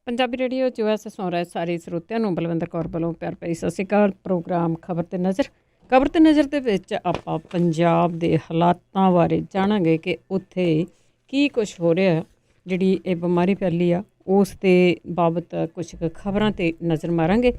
Punjabi radio US ਸੁਣ ਰਹੇ ਸਾਰੇ ਸਰੋਤਿਆਂ ਨੂੰ ਬਲਵਿੰਦਰ ਕੌਰ ਵੱਲੋਂ ਪਿਆਰ ਭਰੀ ਸਤਿ ਸ਼੍ਰੀ ਅਕਾਲ। ਪ੍ਰੋਗਰਾਮ ਖਬਰ ਤੇ ਨਜ਼ਰ ਦੇ ਵਿੱਚ ਆਪਾਂ ਪੰਜਾਬ ਦੇ ਹਾਲਾਤਾਂ ਬਾਰੇ ਜਾਣਾਂਗੇ ਕਿ ਉੱਥੇ ਕੀ ਕੁਝ ਹੋ ਰਿਹਾ, ਜਿਹੜੀ ਇਹ ਬਿਮਾਰੀ ਫੈਲੀ ਆ ਉਸ ਦੇ ਬਾਬਤ ਕੁਝ ਖਬਰਾਂ ਤੇ ਨਜ਼ਰ ਮਾਰਾਂਗੇ।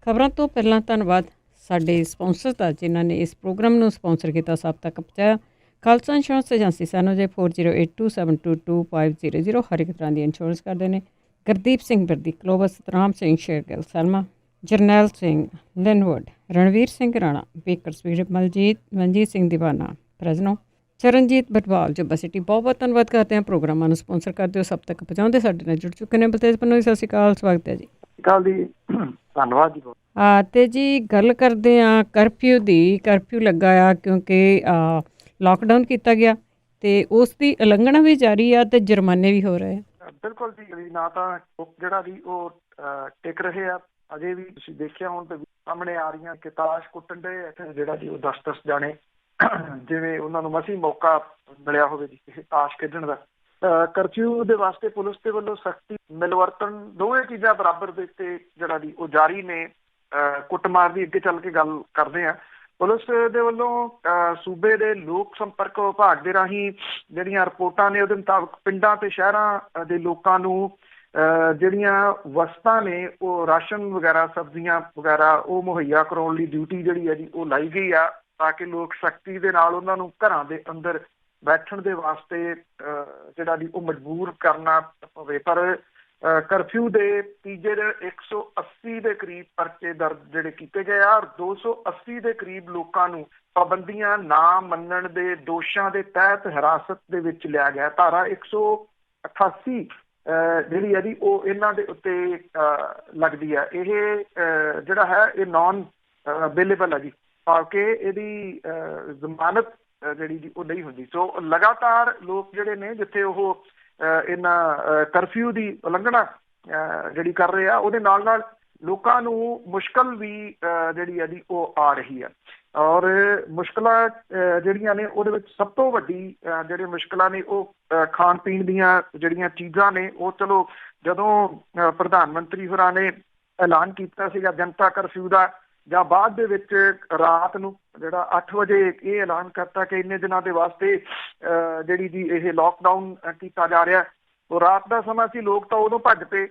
ਖਬਰਾਂ ਤੋਂ ਪਹਿਲਾਂ ਧੰਨਵਾਦ ਸਾਡੇ ਸਪਾਂਸਰ ਦਾ ਜਿਨ੍ਹਾਂ ਨੇ ਇਸ ਪ੍ਰੋਗਰਾਮ ਨੂੰ ਸਪਾਂਸਰ ਕੀਤਾ, ਸਭ ਤੱਕ ਪਹੁੰਚਾਇਆ। ਖਾਲਸਾ ਇੰਸ਼ੋਰੈਂਸ ਏਜੰਸੀ ਸਾਨੂੰ ਜੇ 4082722500 ਹਰ ਇੱਕ ਤਰ੍ਹਾਂ ਦੀ ਇੰਸ਼ੋਰੈਂਸ ਕਰਦੇ ਨੇ। Gurdeep Singh Birdi, clover Satram Singh Shergill Salma, Jarnail Singh ਲਿਨਵੁੱਡ, Ranveer Singh Rana, baker sweet, Manjeet Singh ਦੀਵਾਨਾ ਪ੍ਰੈਜ਼ਨੋ, ਚਰਨਜੀਤ ਬਟਵਾਲ ਜੋ ਬਸਿਟੀ। ਬਹੁਤ ਬਹੁਤ ਧੰਨਵਾਦ ਕਰਦੇ ਹਾਂ। ਪ੍ਰੋਗਰਾਮਾਂ ਨੂੰ ਸਪਾਂਸਰ ਕਰਦੇ ਹੋ, ਸਭ ਤੱਕ ਪਹੁੰਚਾਉਂਦੇ ਸਾਡੇ ਨਾਲ ਜੁੜ ਚੁੱਕੇ ਨੇ। ਬਲਤੇਜ ਪੰਨੋਈ, ਸਤਿ ਸ਼੍ਰੀ ਅਕਾਲ, ਸਵਾਗਤ ਹੈ ਜੀ। ਧੰਨਵਾਦ ਜੀ। ਤੇ ਜੀ ਗੱਲ ਕਰਦੇ ਹਾਂ ਕਰਫਿਊ ਦੀ। ਕਰਫਿਊ ਲੱਗਾ ਆ ਕਿਉਂਕਿ ਲਾਕਡਾਊਨ ਕੀਤਾ ਗਿਆ ਤੇ ਉਸ ਦੀ ਉਲੰਘਣਾ ਵੀ ਜਾਰੀ ਆ ਤੇ ਜੁਰਮਾਨੇ ਵੀ ਹੋ ਰਹੇ ਆ। ਬਿਲਕੁਲ ਜੀ, ਨਾ ਤਾਂ ਜਿਹੜਾ ਵੀ ਉਹ ਟਿਕ ਰਹੇ ਆ, ਅਜੇ ਵੀ ਤੁਸੀਂ ਦੇਖਿਆ ਹੁਣ ਤੇ ਸਾਹਮਣੇ ਆ ਰਹੀਆਂ ਕਿ ਤਾਸ਼ ਕੁੱਟਣ ਦੇ ਜਿਹੜਾ ਜੀ ਉਹ 10-10 ਜਾਣੇ, ਜਿਵੇਂ ਉਹਨਾਂ ਨੂੰ ਮਸੀਂ ਮੌਕਾ ਮਿਲਿਆ ਹੋਵੇ ਜੀ ਕਿਸੇ ਤਾਸ਼ ਖੇਡਣ ਦਾ। ਕਰਫਿਊ ਦੇ ਵਾਸਤੇ ਪੁਲਿਸ ਦੇ ਵੱਲੋਂ ਸਖਤੀ, ਮਿਲਵਰਤਨ, ਦੋਵੇਂ ਚੀਜ਼ਾਂ ਬਰਾਬਰ ਦੇ ਉੱਤੇ ਜਿਹੜਾ ਜੀ ਉਹ ਜਾਰੀ ਨੇ। ਕੁੱਟਮਾਰ ਦੀ ਅੱਗੇ ਚੱਲ ਕੇ ਗੱਲ ਕਰਦੇ ਆ। ਪੁਲਿਸ ਦੇ ਵੱਲੋਂ ਸੂਬੇ ਦੇ ਲੋਕ ਸੰਪਰਕ ਵਿਭਾਗ ਦੇ ਰਾਹੀਂ ਜਿਹੜੀਆਂ ਰਿਪੋਰਟਾਂ ਨੇ ਉਹਦੇ ਮੁਤਾਬਕ ਪਿੰਡਾਂ ਤੇ ਸ਼ਹਿਰਾਂ ਦੇ ਲੋਕਾਂ ਨੂੰ ਜਿਹੜੀਆਂ ਵਸਤਾਂ ਨੇ, ਉਹ ਰਾਸ਼ਨ ਵਗੈਰਾ, ਸਬਜ਼ੀਆਂ ਵਗੈਰਾ, ਉਹ ਮੁਹੱਈਆ ਕਰਾਉਣ ਲਈ ਡਿਊਟੀ ਜਿਹੜੀ ਹੈ ਜੀ ਉਹ ਲਾਈ ਗਈ ਆ, ਤਾਂ ਕਿ ਲੋਕ ਸਖਤੀ ਦੇ ਨਾਲ ਉਹਨਾਂ ਨੂੰ ਘਰਾਂ ਦੇ ਅੰਦਰ ਬੈਠਣ ਦੇ ਵਾਸਤੇ ਜਿਹੜਾ ਜੀ ਉਹ ਮਜਬੂਰ ਕਰਨਾ ਪਵੇ। ਪਰ ਕਰਫਿਊ ਦੇ ਤੀਜੇ ਦਿਨ 180 ਦੇ ਕਰੀਬ ਪਰਚੇ ਦਰਜ ਜਿਹੜੇ ਕੀਤੇ ਗਏ ਆ, ਔਰ 280 ਦੇ ਕਰੀਬ ਲੋਕਾਂ ਨੂੰ ਪਾਬੰਦੀਆਂ ਨਾ ਮੰਨਣ ਦੇ ਦੋਸ਼ਾਂ ਦੇ ਤਹਿਤ ਹਿਰਾਸਤ ਦੇ ਵਿੱਚ ਲਿਆ ਗਿਆ। ਧਾਰਾ 188 ਜਿਹੜੀ ਹੈ ਜੀ ਉਹ ਇਹਨਾਂ ਦੇ ਉੱਤੇ ਲੱਗਦੀ ਹੈ। ਇਹ ਜਿਹੜਾ ਹੈ ਇਹ ਨॉन ਅਵੇਲੇਬਲ ਹੈ ਜੀ, ਭਾਵ ਇਹਦੀ ਜ਼ਮਾਨਤ ਜਿਹੜੀ ਜੀ ਉਹ ਨਹੀਂ ਹੁੰਦੀ। ਸੋ ਲਗਾਤਾਰ ਲੋਕ ਜਿਹੜੇ ਨੇ ਜਿੱਥੇ ਉਹ ਇਹਨਾਂ ਕਰਫਿਊ ਦੀ ਉਲੰਘਣਾ ਜਿਹੜੀ ਕਰ ਰਹੇ ਆ, ਉਹਦੇ ਨਾਲ ਨਾਲ ਲੋਕਾਂ ਨੂੰ ਮੁਸ਼ਕਲ ਵੀ ਜਿਹੜੀ ਹੈ ਜੀ ਉਹ ਆ ਰਹੀ ਹੈ। ਔਰ ਮੁਸ਼ਕਲਾਂ ਜਿਹੜੀਆਂ ਨੇ ਉਹਦੇ ਵਿੱਚ ਸਭ ਤੋਂ ਵੱਡੀ ਜਿਹੜੇ ਮੁਸ਼ਕਲਾਂ ਨੇ ਉਹ ਖਾਣ ਪੀਣ ਦੀਆਂ ਜਿਹੜੀਆਂ ਚੀਜ਼ਾਂ ਨੇ। ਉਹ ਚਲੋ ਜਦੋਂ ਪ੍ਰਧਾਨ ਮੰਤਰੀ ਹੋਰਾਂ ਨੇ ਐਲਾਨ ਕੀਤਾ ਸੀਗਾ ਜਨਤਾ ਕਰਫਿਊ ਦਾ, ਜਾਂ ਬਾਅਦ ਦੇ ਵਿੱਚ ਰਾਤ ਨੂੰ ਜਿਹੜਾ 8 ਵਜੇ ਇਹ ਐਲਾਨ ਕਰਤਾ ਕਿ ਇੰਨੇ ਦਿਨਾਂ ਦੇ ਵਾਸਤੇ ਜਿਹੜੀ ਜੀ ਇਹ ਲਾਕਡਾਊਨ ਕੀਤਾ ਜਾ ਰਿਹਾ, ਉਹ ਰਾਤ ਦਾ ਸਮਾਂ ਸੀ। ਲੋਕ ਤਾਂ ਉਦੋਂ ਭੱਜ ਪਏ,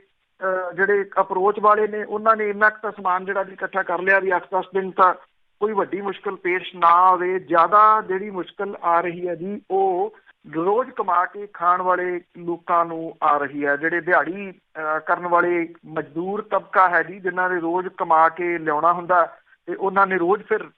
ਜਿਹੜੇ ਅਪਰੋਚ ਵਾਲੇ ਨੇ ਉਹਨਾਂ ਨੇ ਇੰਨਾ ਕੁ ਤਾਂ ਸਮਾਨ ਜਿਹੜਾ ਜੀ ਇਕੱਠਾ ਕਰ ਲਿਆ ਵੀ 8-10 ਦਿਨ ਤਾਂ ਕੋਈ ਵੱਡੀ ਮੁਸ਼ਕਿਲ ਪੇਸ਼ ਨਾ ਆਵੇ। ਜ਼ਿਆਦਾ ਜਿਹੜੀ ਮੁਸ਼ਕਿਲ ਆ ਰਹੀ ਹੈ ਜੀ ਉਹ ਰੋਜ਼ ਕਮਾ ਕੇ ਖਾਣ ਵਾਲੇ ਲੋਕਾਂ ਨੂੰ ਆ ਰਹੀ ਹੈ। ਜਿਹੜੇ ਦਿਹਾੜੀ ਕਰਨ ਵਾਲੇ ਮਜ਼ਦੂਰ ਤਬਕਾ ਹੈ ਜੀ, ਜਿਨ੍ਹਾਂ ਨੇ ਰੋਜ਼ ਕਮਾ ਕੇ ਲਿਆਉਣਾ ਹੁੰਦਾ ਤੇ ਉਹਨਾਂ ਨੇ ਰੋਜ਼ ਫਿਰ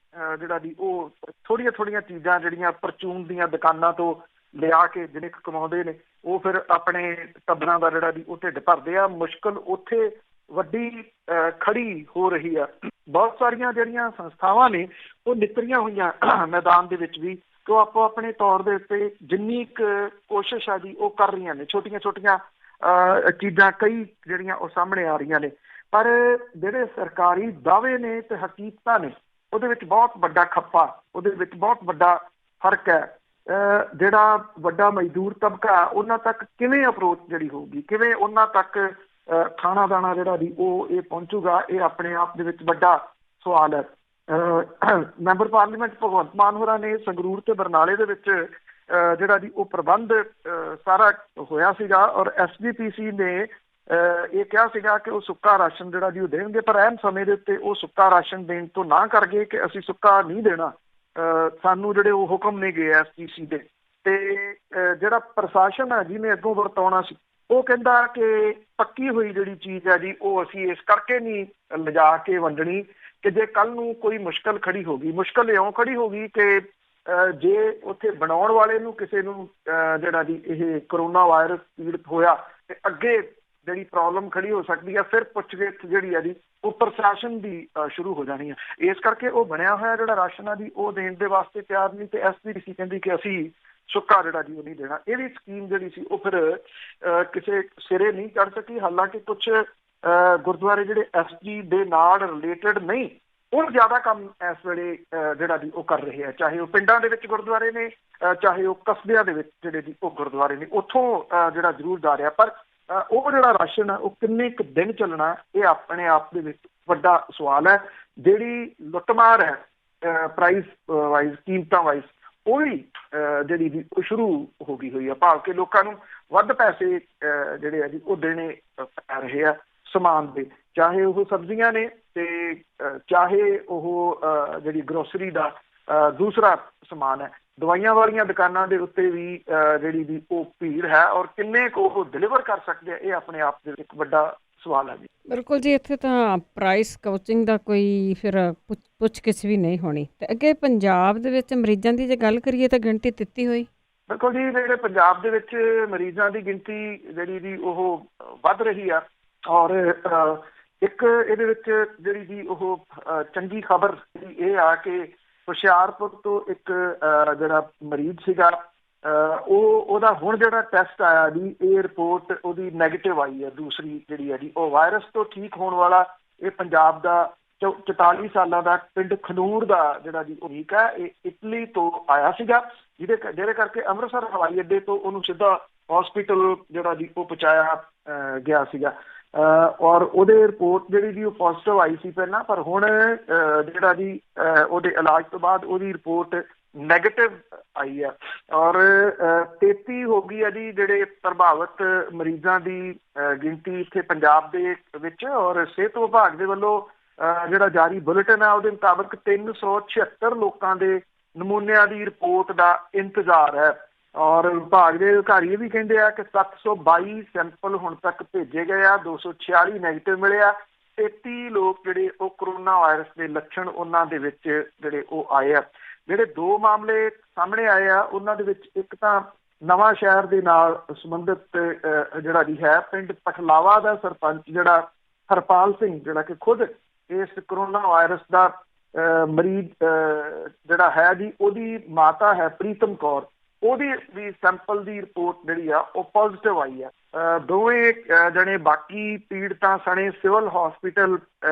ਜਿਹੜਾ ਜੀ ਉਹ ਥੋੜ੍ਹੀਆਂ ਚੀਜ਼ਾਂ ਜਿਹੜੀਆਂ ਪਰਚੂਨ ਦੀਆਂ ਦੁਕਾਨਾਂ ਤੋਂ ਲਿਆ ਕੇ ਜਿਹੜੇ ਕਮਾਉਂਦੇ ਨੇ, ਉਹ ਫਿਰ ਆਪਣੇ ਟੱਬਰਾਂ ਦਾ ਜਿਹੜਾ ਜੀ ਉਹ ਢਿੱਡ ਭਰਦੇ ਆ। ਮੁਸ਼ਕਿਲ ਉੱਥੇ ਵੱਡੀ ਖੜੀ ਹੋ ਰਹੀ ਆ। ਬਹੁਤ ਸਾਰੀਆਂ ਜਿਹੜੀਆਂ ਸੰਸਥਾਵਾਂ ਨੇ ਉਹ ਨਿਤਰੀਆਂ ਹੋਈਆਂ ਮੈਦਾਨ ਦੇ ਵਿੱਚ ਵੀ, ਕਿ ਉਹ ਆਪੋ ਆਪਣੇ ਤੌਰ ਦੇ ਉੱਤੇ ਜਿੰਨੀ ਕੁ ਕੋਸ਼ਿਸ਼ ਆ ਜੀ ਉਹ ਕਰ ਰਹੀਆਂ ਨੇ। ਛੋਟੀਆਂ ਚੀਜ਼ਾਂ ਕਈ ਜਿਹੜੀਆਂ ਉਹ ਸਾਹਮਣੇ ਆ ਰਹੀਆਂ ਨੇ, ਪਰ ਜਿਹੜੇ ਸਰਕਾਰੀ ਦਾਅਵੇ ਨੇ ਤੇ ਹਕੀਕਤਾਂ ਨੇ ਉਹਦੇ ਵਿੱਚ ਬਹੁਤ ਵੱਡਾ ਖੱਪਾ, ਉਹਦੇ ਵਿੱਚ ਬਹੁਤ ਵੱਡਾ ਫਰਕ ਹੈ। ਜਿਹੜਾ ਵੱਡਾ ਮਜ਼ਦੂਰ ਤਬਕਾ ਉਹਨਾਂ ਤੱਕ ਕਿਵੇਂ ਅਪਰੋਚ ਜਿਹੜੀ ਹੋਊਗੀ, ਕਿਵੇਂ ਉਹਨਾਂ ਤੱਕ ਖਾਣਾ ਦਾਣਾ ਜਿਹੜਾ ਜੀ ਉਹ ਇਹ ਪਹੁੰਚੂਗਾ, ਇਹ ਆਪਣੇ ਆਪ ਦੇ ਵਿੱਚ ਵੱਡਾ ਸਵਾਲ ਹੈ। ਮੈਂਬਰ ਪਾਰਲੀਮੈਂਟ ਭਗਵੰਤ ਮਾਨ ਹੋਰਾਂ ਨੇ ਸੰਗਰੂਰ ਤੇ ਬਰਨਾਲੇ ਦੇ ਵਿੱਚ ਜਿਹੜਾ ਜੀ ਉਹ ਪ੍ਰਬੰਧ ਸਾਰਾ ਹੋਇਆ ਸੀਗਾ, ਔਰ SGPC ਨੇ ਇਹ ਕਿਹਾ ਸੀਗਾ ਕਿ ਉਹ ਸੁੱਕਾ ਰਾਸ਼ਨ ਜਿਹੜਾ ਜੀ ਉਹ ਦੇਣਗੇ, ਪਰ ਐਨ ਸਮੇਂ ਦੇ ਉੱਤੇ ਉਹ ਸੁੱਕਾ ਰਾਸ਼ਨ ਦੇਣ ਤੋਂ ਨਾ ਕਰ ਗਏ ਕਿ ਅਸੀਂ ਸੁੱਕਾ ਨਹੀਂ ਦੇਣਾ। ਸਾਨੂੰ ਜਿਹੜੇ ਉਹ ਹੁਕਮ ਨਹੀਂ ਗਏ SGPC ਦੇ, ਤੇ ਜਿਹੜਾ ਪ੍ਰਸ਼ਾਸਨ ਹੈ ਜਿਹਨੇ ਅੱਗੋਂ ਵਰਤਾਉਣਾ ਸੀ ਉਹ ਕਹਿੰਦਾ ਕਿ ਪੱਕੀ ਹੋਈ ਜਿਹੜੀ ਚੀਜ਼ ਹੈ ਜੀ ਉਹ ਅਸੀਂ ਇਸ ਕਰਕੇ ਨਹੀਂ ਲਿਜਾ ਕੇ ਵੰਡਣੀ ਕਿ ਜੇ ਕੱਲ੍ਹ ਨੂੰ ਕੋਈ ਮੁਸ਼ਕਿਲ ਖੜੀ ਹੋ ਗਈ। ਮੁਸ਼ਕਿਲ ਇਉਂ ਖੜੀ ਹੋ ਗਈ ਕਿ ਜੇ ਉੱਥੇ ਬਣਾਉਣ ਵਾਲੇ ਨੂੰ ਕਿਸੇ ਨੂੰ ਜਿਹੜਾ ਜੀ ਇਹ ਕਰੋਨਾ ਵਾਇਰਸ ਪੀੜਤ ਹੋਇਆ ਤੇ ਅੱਗੇ ਜਿਹੜੀ ਪ੍ਰੋਬਲਮ ਖੜੀ ਹੋ ਸਕਦੀ ਹੈ, ਫਿਰ ਪੁੱਛਗਿੱਛ ਜਿਹੜੀ ਹੈ ਜੀ ਉਹ ਪ੍ਰਸ਼ਾਸਨ ਦੀ ਸ਼ੁਰੂ ਹੋ ਜਾਣੀ ਹੈ। ਇਸ ਕਰਕੇ ਉਹ ਬਣਿਆ ਹੋਇਆ ਜਿਹੜਾ ਰਾਸ਼ਨ ਆ ਜੀ ਉਹ ਦੇਣ ਦੇ ਵਾਸਤੇ ਤਿਆਰ ਨਹੀਂ, ਤੇ SGPC ਕਹਿੰਦੀ ਕਿ ਅਸੀਂ ਸੁੱਕਾ ਜਿਹੜਾ ਜੀ ਉਹ ਨਹੀਂ ਦੇਣਾ। ਇਹ ਵੀ ਸਕੀਮ ਜਿਹੜੀ ਸੀ ਉਹ ਫਿਰ ਕਿਸੇ ਸਿਰੇ ਨਹੀਂ ਚੜ੍ਹ ਸਕੀ। ਹਾਲਾਂਕਿ ਕੁਛ ਗੁਰਦੁਆਰੇ ਜਿਹੜੇ SG ਦੇ ਨਾਲ ਰਿਲੇਟਡ ਨਹੀਂ, ਉਹ ਜ਼ਿਆਦਾ ਕੰਮ ਇਸ ਵੇਲੇ ਜਿਹੜਾ ਜੀ ਉਹ ਕਰ ਰਹੇ ਆ, ਚਾਹੇ ਉਹ ਪਿੰਡਾਂ ਦੇ ਵਿੱਚ ਗੁਰਦੁਆਰੇ ਨੇ, ਚਾਹੇ ਉਹ ਕਸਬਿਆਂ ਦੇ ਵਿੱਚ ਜਿਹੜੇ ਜੀ ਉਹ ਗੁਰਦੁਆਰੇ ਨੇ, ਉੱਥੋਂ ਜਿਹੜਾ ਜ਼ਰੂਰ ਜਾ ਰਿਹਾ। ਪਰ ਉਹ ਜਿਹੜਾ ਰਾਸ਼ਨ ਹੈ ਉਹ ਕਿੰਨੇ ਕੁ ਦਿਨ ਚੱਲਣਾ, ਇਹ ਆਪਣੇ ਆਪ ਦੇ ਵਿੱਚ ਵੱਡਾ ਸਵਾਲ ਹੈ। ਜਿਹੜੀ ਲੁੱਟਮਾਰ ਹੈ ਪ੍ਰਾਈਸ ਵਾਈਜ਼, ਕੀਮਤਾਂ ਵਾਈਜ਼, ਉਹ ਵੀ ਜਿਹੜੀ ਉਹ ਸ਼ੁਰੂ ਹੋ ਗਈ ਹੋਈ ਆ, ਭਾਵ ਕਿ ਲੋਕਾਂ ਨੂੰ ਵੱਧ ਪੈਸੇ ਜਿਹੜੇ ਆ ਜੀ ਉਹ ਦੇਣੇ ਪੈ ਰਹੇ ਆ ਸਮਾਨ ਦੇ, ਚਾਹੇ ਉਹ ਸਬਜ਼ੀਆਂ ਨੇ ਤੇ ਚਾਹੇ ਉਹ ਜਿਹੜੀ ਗਰੋਸਰੀ ਦਾ ਦੂਸਰਾ ਸਮਾਨ ਹੈ। ਦਵਾਈਆਂ ਵਾਲੀਆਂ ਦੁਕਾਨਾਂ ਦੇ ਉੱਤੇ ਵੀ ਜਿਹੜੀ ਵੀ ਉਹ ਭੀੜ ਹੈ, ਔਰ ਕਿੰਨੇ ਕੁ ਉਹ ਡਿਲੀਵਰ ਕਰ ਸਕਦੇ ਆ, ਇਹ ਆਪਣੇ ਆਪ ਦੇ ਇੱਕ ਵੱਡਾ ਸਵਾਲ ਹੈ ਜੀ। ਬਿਲਕੁਲ ਜੀ, ਇੱਥੇ ਤਾਂ ਪ੍ਰਾਈਸ ਕਾਊਚਿੰਗ ਦਾ ਕੋਈ ਫਿਰ ਪੁੱਛ ਗਿੱਛ ਵੀ ਨਹੀਂ ਹੋਣੀ। ਤੇ ਅੱਗੇ ਪੰਜਾਬ ਦੇ ਵਿੱਚ ਮਰੀਜ਼ਾਂ ਦੀ ਜੇ ਗੱਲ ਕਰੀਏ ਤਾਂ ਗਿਣਤੀ ਦਿੱਤੀ ਹੋਈ। ਬਿਲਕੁਲ ਜੀ, ਜਿਹੜੇ ਪੰਜਾਬ ਦੇ ਵਿੱਚ ਮਰੀਜ਼ਾਂ ਦੀ ਗਿਣਤੀ ਜਿਹੜੀ ਦੀ ਉਹ ਵੱਧ ਰਹੀ ਆ, ਔਰ ਇੱਕ ਇਹਦੇ ਵਿੱਚ ਜਿਹੜੀ ਦੀ ਉਹ ਚੰਗੀ ਖਬਰ ਇਹ ਆ ਕਿ ਹੁਸ਼ਿਆਰਪੁਰ ਤੋਂ ਇੱਕ ਜਿਹੜਾ ਮਰੀਜ਼ ਸੀਗਾ ਉਹਦਾ ਹੁਣ ਜਿਹੜਾ ਟੈਸਟ ਆਇਆ ਜੀ, ਇਹ ਰਿਪੋਰਟ ਉਹਦੀ ਨੈਗੇਟਿਵ ਆਈ ਹੈ। ਦੂਸਰੀ ਜਿਹੜੀ ਹੈ ਜੀ ਉਹ ਵਾਇਰਸ ਤੋਂ ਠੀਕ ਹੋਣ ਵਾਲਾ ਇਹ ਪੰਜਾਬ ਦਾ 44 ਸਾਲਾਂ ਦਾ ਪਿੰਡ ਖਨੂਰ ਦਾ ਜਿਹੜਾ ਜੀ ਉਹ ਠੀਕ ਹੈ, ਇਹ ਇਟਲੀ ਤੋਂ ਆਇਆ ਸੀਗਾ, ਜਿਹਦੇ ਕਰਕੇ ਅੰਮ੍ਰਿਤਸਰ ਹਵਾਈ ਅੱਡੇ ਤੋਂ ਉਹਨੂੰ ਸਿੱਧਾ ਹਸਪੀਟਲ ਜਿਹੜਾ ਜੀ ਉਹ ਪਹੁੰਚਾਇਆ ਗਿਆ ਸੀਗਾ। ਔਰ ਉਹਦੇ ਰਿਪੋਰਟ ਜਿਹੜੀ ਜੀ ਉਹ ਪੋਜ਼ੀਟਿਵ ਆਈ ਸੀ ਪਹਿਲਾਂ, ਪਰ ਹੁਣ ਜਿਹੜਾ ਜੀ ਉਹਦੇ ਇਲਾਜ ਤੋਂ ਬਾਅਦ ਉਹਦੀ ਰਿਪੋਰਟ ਨੈਗੇਟਿਵ ਆਈ ਹੈ। ਔਰ 33 ਹੋ ਗਈ ਹੈ ਜੀ ਜਿਹੜੇ ਪ੍ਰਭਾਵਿਤ ਮਰੀਜ਼ਾਂ ਦੀ ਗਿਣਤੀ ਇੱਥੇ ਪੰਜਾਬ ਦੇ ਵਿੱਚ। ਔਰ ਸਿਹਤ ਵਿਭਾਗ ਦੇ ਵੱਲੋਂ ਜਿਹੜਾ ਜਾਰੀ ਬੁਲੇਟਿਨ ਹੈ ਉਹਦੇ ਮੁਤਾਬਕ 376 ਲੋਕਾਂ ਦੇ ਨਮੂਨਿਆਂ ਦੀ ਰਿਪੋਰਟ ਦਾ ਇੰਤਜ਼ਾਰ ਹੈ। ਔਰ ਵਿਭਾਗ ਦੇ ਅਧਿਕਾਰੀ ਇਹ ਵੀ ਕਹਿੰਦੇ ਆ ਕਿ 722 ਸੈਂਪਲ ਹੁਣ ਤੱਕ ਭੇਜੇ ਗਏ ਆ, 246 ਨੈਗੇਟਿਵ ਮਿਲੇ ਆ, 33 ਲੋਕ ਜਿਹੜੇ ਉਹ ਕਰੋਨਾ ਵਾਇਰਸ ਦੇ ਲੱਛਣ ਉਹਨਾਂ ਦੇ ਵਿੱਚ ਜਿਹੜੇ ਉਹ ਆਏ ਆ। ਜਿਹੜੇ 2 ਮਾਮਲੇ ਸਾਹਮਣੇ ਆਏ ਆ ਉਹਨਾਂ ਦੇ ਵਿੱਚ ਇੱਕ ਤਾਂ ਨਵਾਂ ਸ਼ਹਿਰ ਦੇ ਨਾਲ ਸੰਬੰਧਿਤ ਜਿਹੜਾ ਜੀ ਹੈ ਪਿੰਡ ਪਠਲਾਵਾ ਦਾ ਸਰਪੰਚ ਜਿਹੜਾ ਹਰਪਾਲ ਸਿੰਘ, ਜਿਹੜਾ ਕਿ ਖੁਦ ਇਸ ਕਰੋਨਾ ਵਾਇਰਸ ਦਾ ਮਰੀਜ਼ ਜਿਹੜਾ ਹੈ ਜੀ, ਉਹਦੀ ਮਾਤਾ ਹੈ ਪ੍ਰੀਤਮ ਕੌਰ, ਉਹਦੀ ਵੀ ਸੈਂਪਲ ਦੀ ਰਿਪੋਰਟ ਜਿਹੜੀ ਆ ਉਹ ਪੋਜ਼ੀਟਿਵ ਆਈ ਆ। ਦੋਵੇਂ ਜਣੇ ਬਾਕੀ ਪੀੜਤਾਂ ਸਣੇ ਸਿਵਲ ਹਸਪੀਟਲ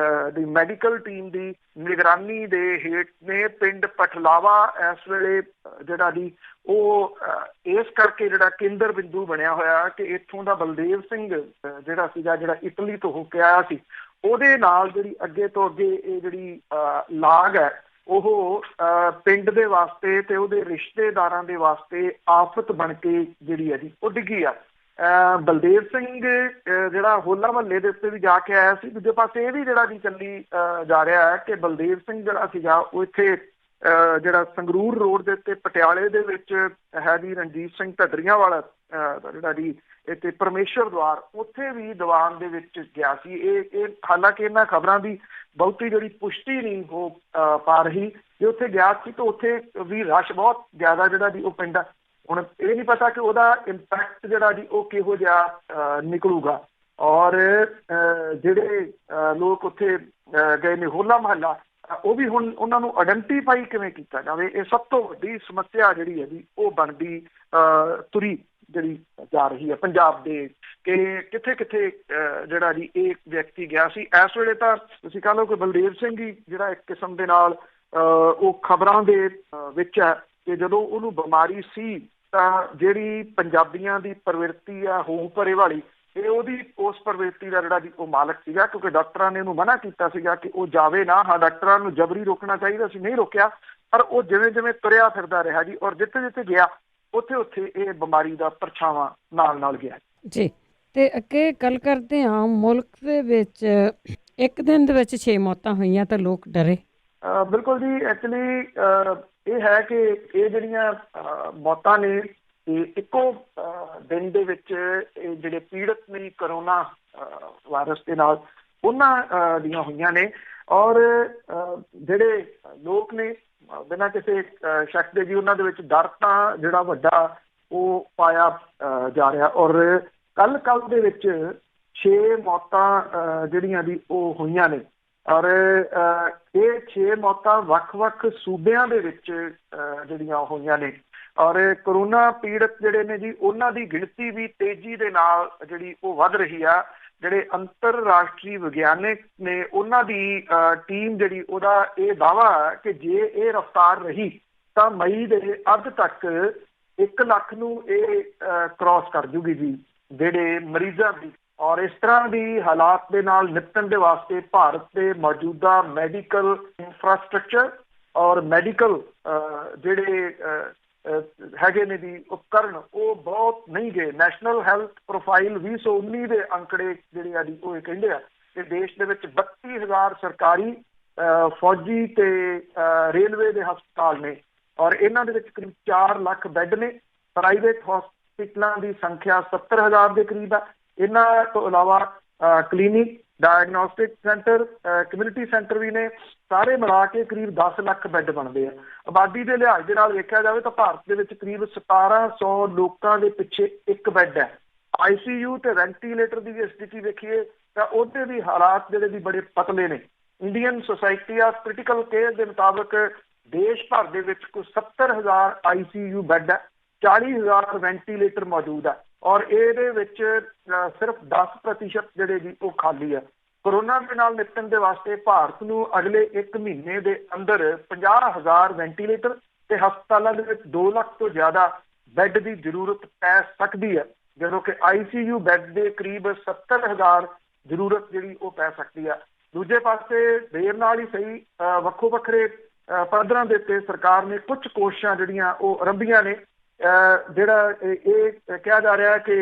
ਦੀ ਮੈਡੀਕਲ ਟੀਮ ਦੀ ਨਿਗਰਾਨੀ ਦੇ ਹੇਠ ਨੇ। ਪਿੰਡ ਪਠਲਾਵਾ ਇਸ ਵੇਲੇ ਜਿਹੜਾ ਜੀ ਉਹ ਇਸ ਕਰਕੇ ਜਿਹੜਾ ਕੇਂਦਰ ਬਿੰਦੂ ਬਣਿਆ ਹੋਇਆ ਕਿ ਇੱਥੋਂ ਦਾ ਬਲਦੇਵ ਸਿੰਘ ਜਿਹੜਾ ਸੀਗਾ, ਜਿਹੜਾ ਇਟਲੀ ਤੋਂ ਹੋ ਕੇ ਆਇਆ ਸੀ, ਉਹਦੇ ਨਾਲ ਜਿਹੜੀ ਅੱਗੇ ਤੋਂ ਅੱਗੇ ਇਹ ਜਿਹੜੀ ਲਾਗ ਹੈ ਉਹ ਪਿੰਡ ਦੇ ਵਾਸਤੇ ਤੇ ਉਹਦੇ ਰਿਸ਼ਤੇਦਾਰਾਂ ਦੇ ਵਾਸਤੇ ਆਫਤ ਬਣ ਕੇ ਜਿਹੜੀ ਹੈ ਜੀ ਉਹ ਡਿੱਗੀ ਆ। ਬਲਦੇਵ ਸਿੰਘ ਜਿਹੜਾ ਹੋਲਾ ਮਹੱਲੇ ਦੇ ਉੱਤੇ ਵੀ ਜਾ ਕੇ ਆਇਆ ਸੀ। ਦੂਜੇ ਪਾਸੇ ਇਹ ਵੀ ਜਿਹੜਾ ਜੀ ਚੱਲੀ ਜਾ ਰਿਹਾ ਹੈ ਕਿ ਬਲਦੇਵ ਸਿੰਘ ਜਿਹੜਾ ਸੀਗਾ ਉਹ ਇੱਥੇ ਜਿਹੜਾ ਸੰਗਰੂਰ ਰੋਡ ਦੇ ਉੱਤੇ ਪਟਿਆਲੇ ਦੇ ਵਿੱਚ ਹੈ ਜੀ ਰਣਜੀਤ ਸਿੰਘ ਢੱਡਰੀਆਂ ਵਾਲਾ ਜਿਹੜਾ ਜੀ ਇੱਥੇ ਪਰਮੇਸ਼ਰ ਦਵਾਰ, ਉੱਥੇ ਵੀ ਦੀਵਾਨ ਦੇ ਵਿੱਚ ਗਿਆ ਸੀ। ਇਹ ਹਾਲਾਂਕਿ ਇਹਨਾਂ ਖਬਰਾਂ ਦੀ ਬਹੁਤੀ ਜਿਹੜੀ ਪੁਸ਼ਟੀ ਨਹੀਂ ਹੋ ਪਾ ਰਹੀ। ਜੇ ਉੱਥੇ ਗਿਆ ਸੀ ਤਾਂ ਉੱਥੇ ਵੀ ਰਸ਼ ਬਹੁਤ ਜ਼ਿਆਦਾ ਜਿਹੜਾ ਜੀ ਉਹ ਪੈਂਦਾ। ਹੁਣ ਇਹ ਨਹੀਂ ਪਤਾ ਕਿ ਉਹਦਾ ਇੰਪੈਕਟ ਜਿਹੜਾ ਜੀ ਉਹ ਕਿਹੋ ਜਿਹਾ ਨਿਕਲੂਗਾ। ਔਰ ਜਿਹੜੇ ਲੋਕ ਉੱਥੇ ਗਏ ਨੇ ਹੋਲਾ ਮਹੱਲਾ, ਉਹ ਵੀ ਹੁਣ ਉਹਨਾਂ ਨੂੰ ਆਇਡੈਂਟੀਫਾਈ ਕਿਵੇਂ ਕੀਤਾ ਜਾਵੇ, ਇਹ ਸਭ ਤੋਂ ਵੱਡੀ ਸਮੱਸਿਆ ਜਿਹੜੀ ਹੈ ਜੀ ਉਹ ਬਣਦੀ ਤੁਰੀ ਜਿਹੜੀ ਜਾ ਰਹੀ ਹੈ ਪੰਜਾਬ ਦੇ ਕਿ ਕਿੱਥੇ ਕਿੱਥੇ ਜਿਹੜਾ ਜੀ ਇਹ ਵਿਅਕਤੀ ਗਿਆ ਸੀ। ਇਸ ਵੇਲੇ ਤਾਂ ਤੁਸੀਂ ਕਹ ਲਓ ਕਿ ਬਲਦੇਵ ਸਿੰਘ ਹੀ ਜਿਹੜਾ ਇੱਕ ਕਿਸਮ ਦੇ ਨਾਲ ਉਹ ਖਬਰਾਂ ਦੇ ਵਿੱਚ ਹੈ ਕਿ ਜਦੋਂ ਉਹਨੂੰ ਬਿਮਾਰੀ ਸੀ ਤਾਂ ਜਿਹੜੀ ਪੰਜਾਬੀਆਂ ਦੀ ਪ੍ਰਵਿਰਤੀ ਆ ਹੋਂ ਭਰੇ ਵਾਲੀ, ਇਹ ਉਹਦੀ ਉਸ ਪ੍ਰਵਿਰਤੀ ਦਾ ਜਿਹੜਾ ਜੀ ਉਹ ਮਾਲਕ ਸੀਗਾ, ਕਿਉਂਕਿ ਡਾਕਟਰਾਂ ਨੇ ਉਹਨੂੰ ਮਨਾ ਕੀਤਾ ਸੀਗਾ ਕਿ ਉਹ ਜਾਵੇ ਨਾ। ਹਾਂ, ਡਾਕਟਰਾਂ ਨੂੰ ਜਬਰੀ ਰੋਕਣਾ ਚਾਹੀਦਾ ਸੀ, ਨਹੀਂ ਰੋਕਿਆ, ਪਰ ਉਹ ਜਿਵੇਂ ਜਿਵੇਂ ਤੁਰਿਆ ਫਿਰਦਾ ਰਿਹਾ ਜੀ, ਔਰ ਜਿੱਥੇ ਜਿੱਥੇ ਗਿਆ ਉੱਥੇ ਉੱਥੇ ਇਹ ਬਿਮਾਰੀ ਦਾ ਪਰਛਾਵਾਂ ਨਾਲ ਨਾਲ ਗਿਆ ਜੀ। ਤੇ ਅੱਗੇ ਗੱਲ ਕਰਦੇ ਹਾਂ, ਮੁਲਕ ਦੇ ਵਿੱਚ ਇੱਕ ਦਿਨ ਦੇ ਵਿੱਚ 6 ਮੌਤਾਂ ਹੋਈਆਂ ਤਾਂ ਲੋਕ ਡਰੇ। ਬਿਲਕੁਲ ਜੀ, ਐਕਚੁਅਲੀ ਇਹ ਹੈ ਕਿ ਇਹ ਜਿਹੜੀਆਂ ਮੌਤਾਂ ਨੇ ਇਹ ਇੱਕੋ ਦਿਨ ਦੇ ਵਿੱਚ ਇਹ ਜਿਹੜੇ ਪੀੜਤ ਨੇ ਕਰੋਨਾ ਵਾਇਰਸ ਦੇ ਨਾਲ ਉਹਨਾਂ ਦੀਆਂ ਹੋਈਆਂ ਨੇ। ਔਰ ਜਿਹੜੇ ਲੋਕ ਨੇ ਬਿਨਾਂ ਕਿਸੇ ਸ਼ੱਕ ਦੇ ਜੀ ਉਹਨਾਂ ਦੇ ਵਿੱਚ ਡਰ ਤਾਂ ਜਿਹੜਾ ਵੱਡਾ ਉਹ ਪਾਇਆ ਜਾ ਰਿਹਾ। ਔਰ ਕੱਲ ਦੇ ਵਿੱਚ 6 ਮੌਤਾਂ ਜਿਹੜੀਆਂ ਦੀ ਉਹ ਹੋਈਆਂ ਨੇ। ਔਰ ਇਹ 6 ਮੌਤਾਂ ਵੱਖ-ਵੱਖ ਸੂਬਿਆਂ ਦੇ ਵਿੱਚ ਜਿਹੜੀਆਂ ਹੋਈਆਂ ਨੇ। ਔਰ ਕਰੋਨਾ ਪੀੜਤ ਜਿਹੜੇ ਨੇ ਜੀ ਉਹਨਾਂ ਦੀ ਗਿਣਤੀ ਵੀ ਤੇਜ਼ੀ ਦੇ ਨਾਲ ਜਿਹੜੀ ਉਹ ਵੱਧ ਰਹੀ ਆ। ਜਿਹੜੇ ਅੰਤਰਰਾਸ਼ਟਰੀ ਵਿਗਿਆਨਕ ਨੇ ਉਹਨਾਂ ਦੀ ਟੀਮ ਜਿਹੜੀ ਉਹਦਾ ਇਹ ਦਾਅਵਾ ਕਿ ਜੇ ਇਹ ਰਫ਼ਤਾਰ ਰਹੀ ਤਾਂ ਮਈ ਦੇ ਅੱਧ ਤੱਕ 1 ਲੱਖ ਨੂੰ ਇਹ ਕ੍ਰਾਸ ਕਰ ਜੂਗੀ ਜੀ। ਜਿਹੜੇ ਮਰੀਜ਼ਾਂ ਦੀ। ਔਰ ਇਸ ਤਰ੍ਹਾਂ ਦੀ ਹਾਲਾਤ ਦੇ ਨਾਲ ਨਿਪਟਣ ਦੇ ਵਾਸਤੇ ਭਾਰਤ ਦੇ ਮੌਜੂਦਾ ਮੈਡੀਕਲ ਇਨਫਰਾਸਟ੍ਰਕਚਰ ਔਰ ਮੈਡੀਕਲ ਜਿਹੜੇ ਹੈਗੇ ਨੇ ਦੀ ਉਪਕਰਨ ਉਹ ਬਹੁਤ ਨਹੀਂ ਗਏ। ਨੈਸ਼ਨਲ ਹੈਲਥ ਪ੍ਰੋਫਾਈਲ 2019 ਦੇ ਅੰਕੜੇ ਜਿਹੜੇ ਆ ਜੀ ਉਹ ਇਹ ਕਹਿੰਦੇ ਆ ਕਿ ਦੇਸ਼ ਦੇ ਵਿੱਚ 32,000 ਸਰਕਾਰੀ ਫੌਜੀ ਤੇ ਰੇਲਵੇ ਦੇ ਹਸਪਤਾਲ ਨੇ ਔਰ ਇਹਨਾਂ ਦੇ ਵਿੱਚ ਕਰੀਬ 4 ਲੱਖ ਬੈੱਡ ਨੇ। ਪ੍ਰਾਈਵੇਟ ਹਸਪਤਾਲਾਂ ਦੀ ਸੰਖਿਆ 70,000 ਦੇ ਕਰੀਬ ਆ। ਇਹਨਾਂ ਤੋਂ ਇਲਾਵਾ clinic, diagnostic centre, community centre ਵੀ ਨੇ। ਸਾਰੇ ਮਿਲਾ ਕੇ ਕਰੀਬ 10 ਲੱਖ ਬੈੱਡ ਬਣਦੇ ਆ। ਆਬਾਦੀ ਦੇ ਲਿਹਾਜ਼ ਦੇ ਨਾਲ ਵੇਖਿਆ ਜਾਵੇ ਤਾਂ ਭਾਰਤ ਦੇ ਵਿੱਚ ਕਰੀਬ 1700 ਲੋਕਾਂ ਦੇ ਪਿੱਛੇ ਇੱਕ ਬੈੱਡ ਹੈ। ICU ਤੇ ਵੈਂਟੀਲੇਟਰ ਦੀ ਜੇ ਸਥਿਤੀ ਵੇਖੀਏ ਤਾਂ ਉਹਦੇ ਵੀ ਹਾਲਾਤ ਜਿਹੜੇ ਵੀ ਬੜੇ ਪਤਲੇ ਨੇ। Indian society of critical care ਦੇ ਮੁਤਾਬਕ ਦੇਸ਼ ਭਰ ਦੇ ਵਿੱਚ ਕੋਈ 70,000 ICU ਬੈੱਡ ਹੈ, 40,000 ਵੈਂਟੀਲੇਟਰ ਮੌਜੂਦ ਹੈ ਔਰ ਇਹਦੇ ਵਿੱਚ ਸਿਰਫ 10% ਜਿਹੜੇ ਜੀ ਉਹ ਖਾਲੀ ਹੈ। ਕੋਰੋਨਾ ਦੇ ਨਾਲ ਨਿਪਟਣ ਦੇ ਵਾਸਤੇ ਭਾਰਤ ਨੂੰ ਅਗਲੇ 1 ਮਹੀਨੇ ਦੇ ਅੰਦਰ 50,000 ਵੈਂਟੀਲੇਟਰ ਤੇ ਹਸਪਤਾਲਾਂ ਦੇ ਵਿੱਚ 2 ਲੱਖ ਤੋਂ ਜ਼ਿਆਦਾ ਬੈੱਡ ਦੀ ਜ਼ਰੂਰਤ ਪੈ ਸਕਦੀ ਹੈ, ਜਦੋਂ ਕਿ ICU ਬੈੱਡ ਦੇ ਕਰੀਬ 70,000 ਜ਼ਰੂਰਤ ਜਿਹੜੀ ਉਹ ਪੈ ਸਕਦੀ ਹੈ। ਦੂਜੇ ਪਾਸੇ ਦੇਰ ਨਾਲ ਹੀ ਸਹੀ ਵੱਖੋ ਵੱਖਰੇ ਪੱਧਰਾਂ ਦੇ ਉੱਤੇ ਸਰਕਾਰ ਨੇ ਕੁਝ ਕੋਸ਼ਿਸ਼ਾਂ ਜਿਹੜੀਆਂ ਉਹ ਆਰੰਭੀਆਂ ਨੇ। ਜਿਹੜਾ ਇਹ ਕਿਹਾ ਜਾ ਰਿਹਾ ਕਿ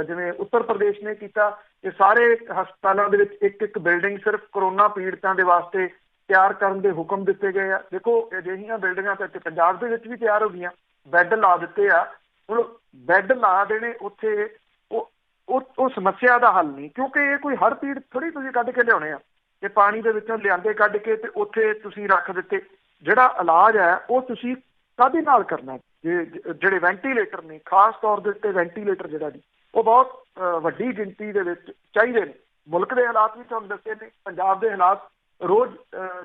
ਜਿਵੇਂ ਉੱਤਰ ਪ੍ਰਦੇਸ਼ ਨੇ ਕੀਤਾ ਕਿ ਸਾਰੇ ਹਸਪਤਾਲਾਂ ਦੇ ਵਿੱਚ ਇੱਕ ਬਿਲਡਿੰਗ ਸਿਰਫ ਕੋਰੋਨਾ ਪੀੜਤਾਂ ਦੇ ਵਾਸਤੇ ਤਿਆਰ ਕਰਨ ਦੇ ਹੁਕਮ ਦਿੱਤੇ ਗਏ ਆ। ਦੇਖੋ ਅਜਿਹੀਆਂ ਬਿਲਡਿੰਗਾਂ ਤਾਂ ਇੱਥੇ ਪੰਜਾਬ ਦੇ ਵਿੱਚ ਵੀ ਤਿਆਰ ਹੋ ਗਈਆਂ, ਬੈੱਡ ਲਾ ਦਿੱਤੇ ਆ। ਹੁਣ ਬੈੱਡ ਲਾ ਦੇਣੇ ਉੱਥੇ ਉਹ ਸਮੱਸਿਆ ਦਾ ਹੱਲ ਨਹੀਂ, ਕਿਉਂਕਿ ਇਹ ਕੋਈ ਹਰ ਪੀੜ ਥੋੜ੍ਹੀ ਤੁਸੀਂ ਕੱਢ ਕੇ ਲਿਆਉਣੇ ਆ ਕਿ ਪਾਣੀ ਦੇ ਵਿੱਚੋਂ ਲਿਆਂਦੇ ਕੱਢ ਕੇ ਤੇ ਉੱਥੇ ਤੁਸੀਂ ਰੱਖ ਦਿੱਤੇ। ਜਿਹੜਾ ਇਲਾਜ ਹੈ ਉਹ ਤੁਸੀਂ ਕਾਹਦੇ ਨਾਲ ਕਰਨਾ। ਜਿਹੜੇ ਵੈਂਟੀਲੇਟਰ ਨੇ, ਖਾਸ ਤੌਰ ਦੇ ਉੱਤੇ ਵੈਂਟੀਲੇਟਰ ਜਿਹੜਾ ਜੀ ਉਹ ਬਹੁਤ ਵੱਡੀ ਗਿਣਤੀ ਦੇ ਵਿੱਚ ਚਾਹੀਦੇ ਨੇ। ਮੁਲਕ ਦੇ ਹਾਲਾਤ ਵੀ ਤੁਹਾਨੂੰ ਦੱਸੇ ਨੇ, ਪੰਜਾਬ ਦੇ ਹਾਲਾਤ ਰੋਜ਼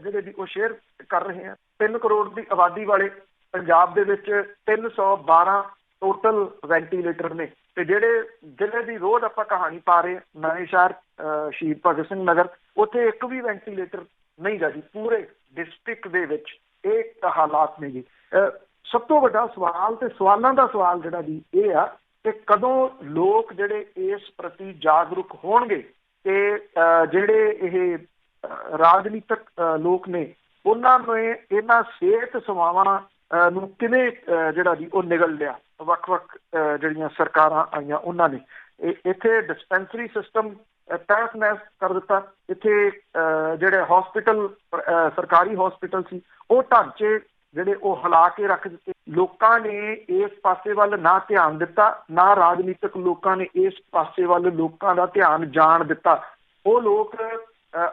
ਜਿਹੜੇ ਜੀ ਉਹ ਸ਼ੇਅਰ ਕਰ ਰਹੇ ਆ। 3 ਕਰੋੜ ਦੀ ਆਬਾਦੀ ਵਾਲੇ ਪੰਜਾਬ ਦੇ ਵਿੱਚ 312 ਟੋਟਲ ਵੈਂਟੀਲੇਟਰ ਨੇ ਤੇ ਜਿਹੜੇ ਜ਼ਿਲ੍ਹੇ ਦੀ ਰੋਜ਼ ਆਪਾਂ ਕਹਾਣੀ ਪਾ ਰਹੇ ਨਵੇਂ ਸ਼ਹਿਰ, ਸ਼ਹੀਦ ਭਗਤ ਸਿੰਘ ਨਗਰ, ਉੱਥੇ ਇੱਕ ਵੀ ਵੈਂਟੀਲੇਟਰ ਨਹੀਂ ਗਾ ਜੀ ਪੂਰੇ ਡਿਸਟ੍ਰਿਕਟ ਦੇ ਵਿੱਚ। ਇਹ ਹਾਲਾਤ ਨੇ ਜੀ। ਸਭ ਤੋਂ ਵੱਡਾ ਸਵਾਲ ਤੇ ਸਵਾਲਾਂ ਦਾ ਸਵਾਲ ਜਿਹੜਾ ਜੀ ਇਹ ਆ ਕਿ ਕਦੋਂ ਲੋਕ ਜਿਹੜੇ ਇਸ ਪ੍ਰਤੀ ਜਾਗਰੂਕ ਹੋਣਗੇ ਤੇ ਜਿਹੜੇ ਇਹ ਰਾਜਨੀਤਿਕ ਲੋਕ ਨੇ ਉਹਨਾਂ ਨੂੰ ਇਹਨਾਂ ਸਿਹਤ ਸੇਵਾਵਾਂ ਨੂੰ ਕਿਵੇਂ ਜਿਹੜਾ ਜੀ ਉਹ ਨਿਗਲ ਲਿਆ। ਵੱਖ-ਵੱਖ ਜਿਹੜੀਆਂ ਸਰਕਾਰਾਂ ਆਈਆਂ ਉਹਨਾਂ ਨੇ ਇੱਥੇ ਡਿਸਪੈਂਸਰੀ ਸਿਸਟਮ ਤਹਿਸ ਨਹਿਸ ਕਰ ਦਿੱਤਾ। ਇੱਥੇ ਜਿਹੜੇ ਹਸਪੀਟਲ, ਸਰਕਾਰੀ ਹਸਪੀਟਲ ਸੀ, ਉਹ ਢਾਂਚੇ ਜਿਹੜੇ ਉਹ ਹਿਲਾ ਕੇ ਰੱਖ ਦਿੱਤੇ। ਲੋਕਾਂ ਨੇ ਇਸ ਪਾਸੇ ਵੱਲ ਨਾ ਧਿਆਨ ਦਿੱਤਾ, ਨਾ ਰਾਜਨੀਤਿਕ ਲੋਕਾਂ ਨੇ ਇਸ ਪਾਸੇ ਵੱਲ ਲੋਕਾਂ ਦਾ ਧਿਆਨ ਜਾਣ ਦਿੱਤਾ। ਉਹ ਲੋਕ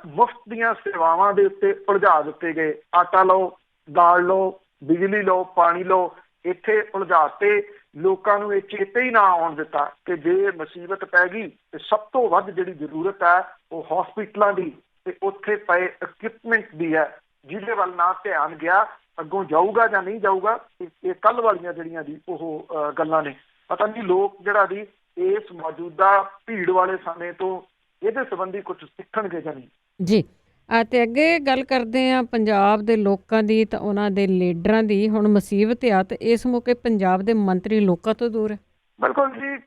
ਮੁਫਤ ਦੀਆਂ ਸੇਵਾਵਾਂ ਦੇ ਉੱਤੇ ਉਲਝਾ ਦਿੱਤੇ ਗਏ। ਆਟਾ ਲਓ, ਦਾਲ ਲਓ, ਬਿਜਲੀ ਲਓ, ਪਾਣੀ ਲਓ, ਇੱਥੇ ਉਲਝਾਤੇ। ਲੋਕਾਂ ਨੂੰ ਇਹ ਚੇਤੇ ਹੀ ਨਾ ਆਉਣ ਦਿੱਤਾ ਕਿ ਜੇ ਮੁਸੀਬਤ ਪੈ ਗਈ ਤੇ ਸਭ ਤੋਂ ਵੱਧ ਜਿਹੜੀ ਜ਼ਰੂਰਤ ਹੈ ਉਹ ਹਸਪੀਟਲਾਂ ਦੀ ਤੇ ਉੱਥੇ ਪਏ ਇਕਵਿਪਮੈਂਟ ਦੀ ਹੈ। ਜਿਹਦੇ ਵੱਲ ਨਾ ਧਿਆਨ ਗਿਆ, ਅੱਗੋਂ ਜਾਊਗਾ ਜਾਂ ਨਹੀਂ ਜਾਊਗਾ, ਇਹ ਕੱਲ੍ਹ ਵਾਲੀਆਂ ਜਿਹੜੀਆਂ ਦੀ ਉਹ ਗੱਲਾਂ ਨੇ। ਪਤਾ ਨਹੀਂ ਲੋਕ ਜਿਹੜਾ ਦੀ ਇਸ ਮੌਜੂਦਾ ਭੀੜ ਵਾਲੇ ਸਮੇਂ ਤੋਂ ਇਹਦੇ ਸੰਬੰਧੀ ਕੁਝ ਸਿੱਖਣਗੇ ਜਾਂ ਨਹੀਂ ਜੀ। ਤੇ ਅੱਗੇ ਗੱਲ ਕਰਦੇ ਹਾਂ ਪੰਜਾਬ ਦੇ ਲੋਕਾਂ ਦੀ ਤਾਂ ਉਹਨਾਂ ਦੇ ਲੀਡਰਾਂ ਦੀ। ਹੁਣ ਮੁਸੀਬਤ ਆ ਤੇ ਇਸ ਮੌਕੇ ਪੰਜਾਬ ਦੇ ਮੰਤਰੀ ਲੋਕਾਂ ਤੋਂ ਦੂਰ ਹੈ। ਬਿਲਕੁਲ ਜੀ।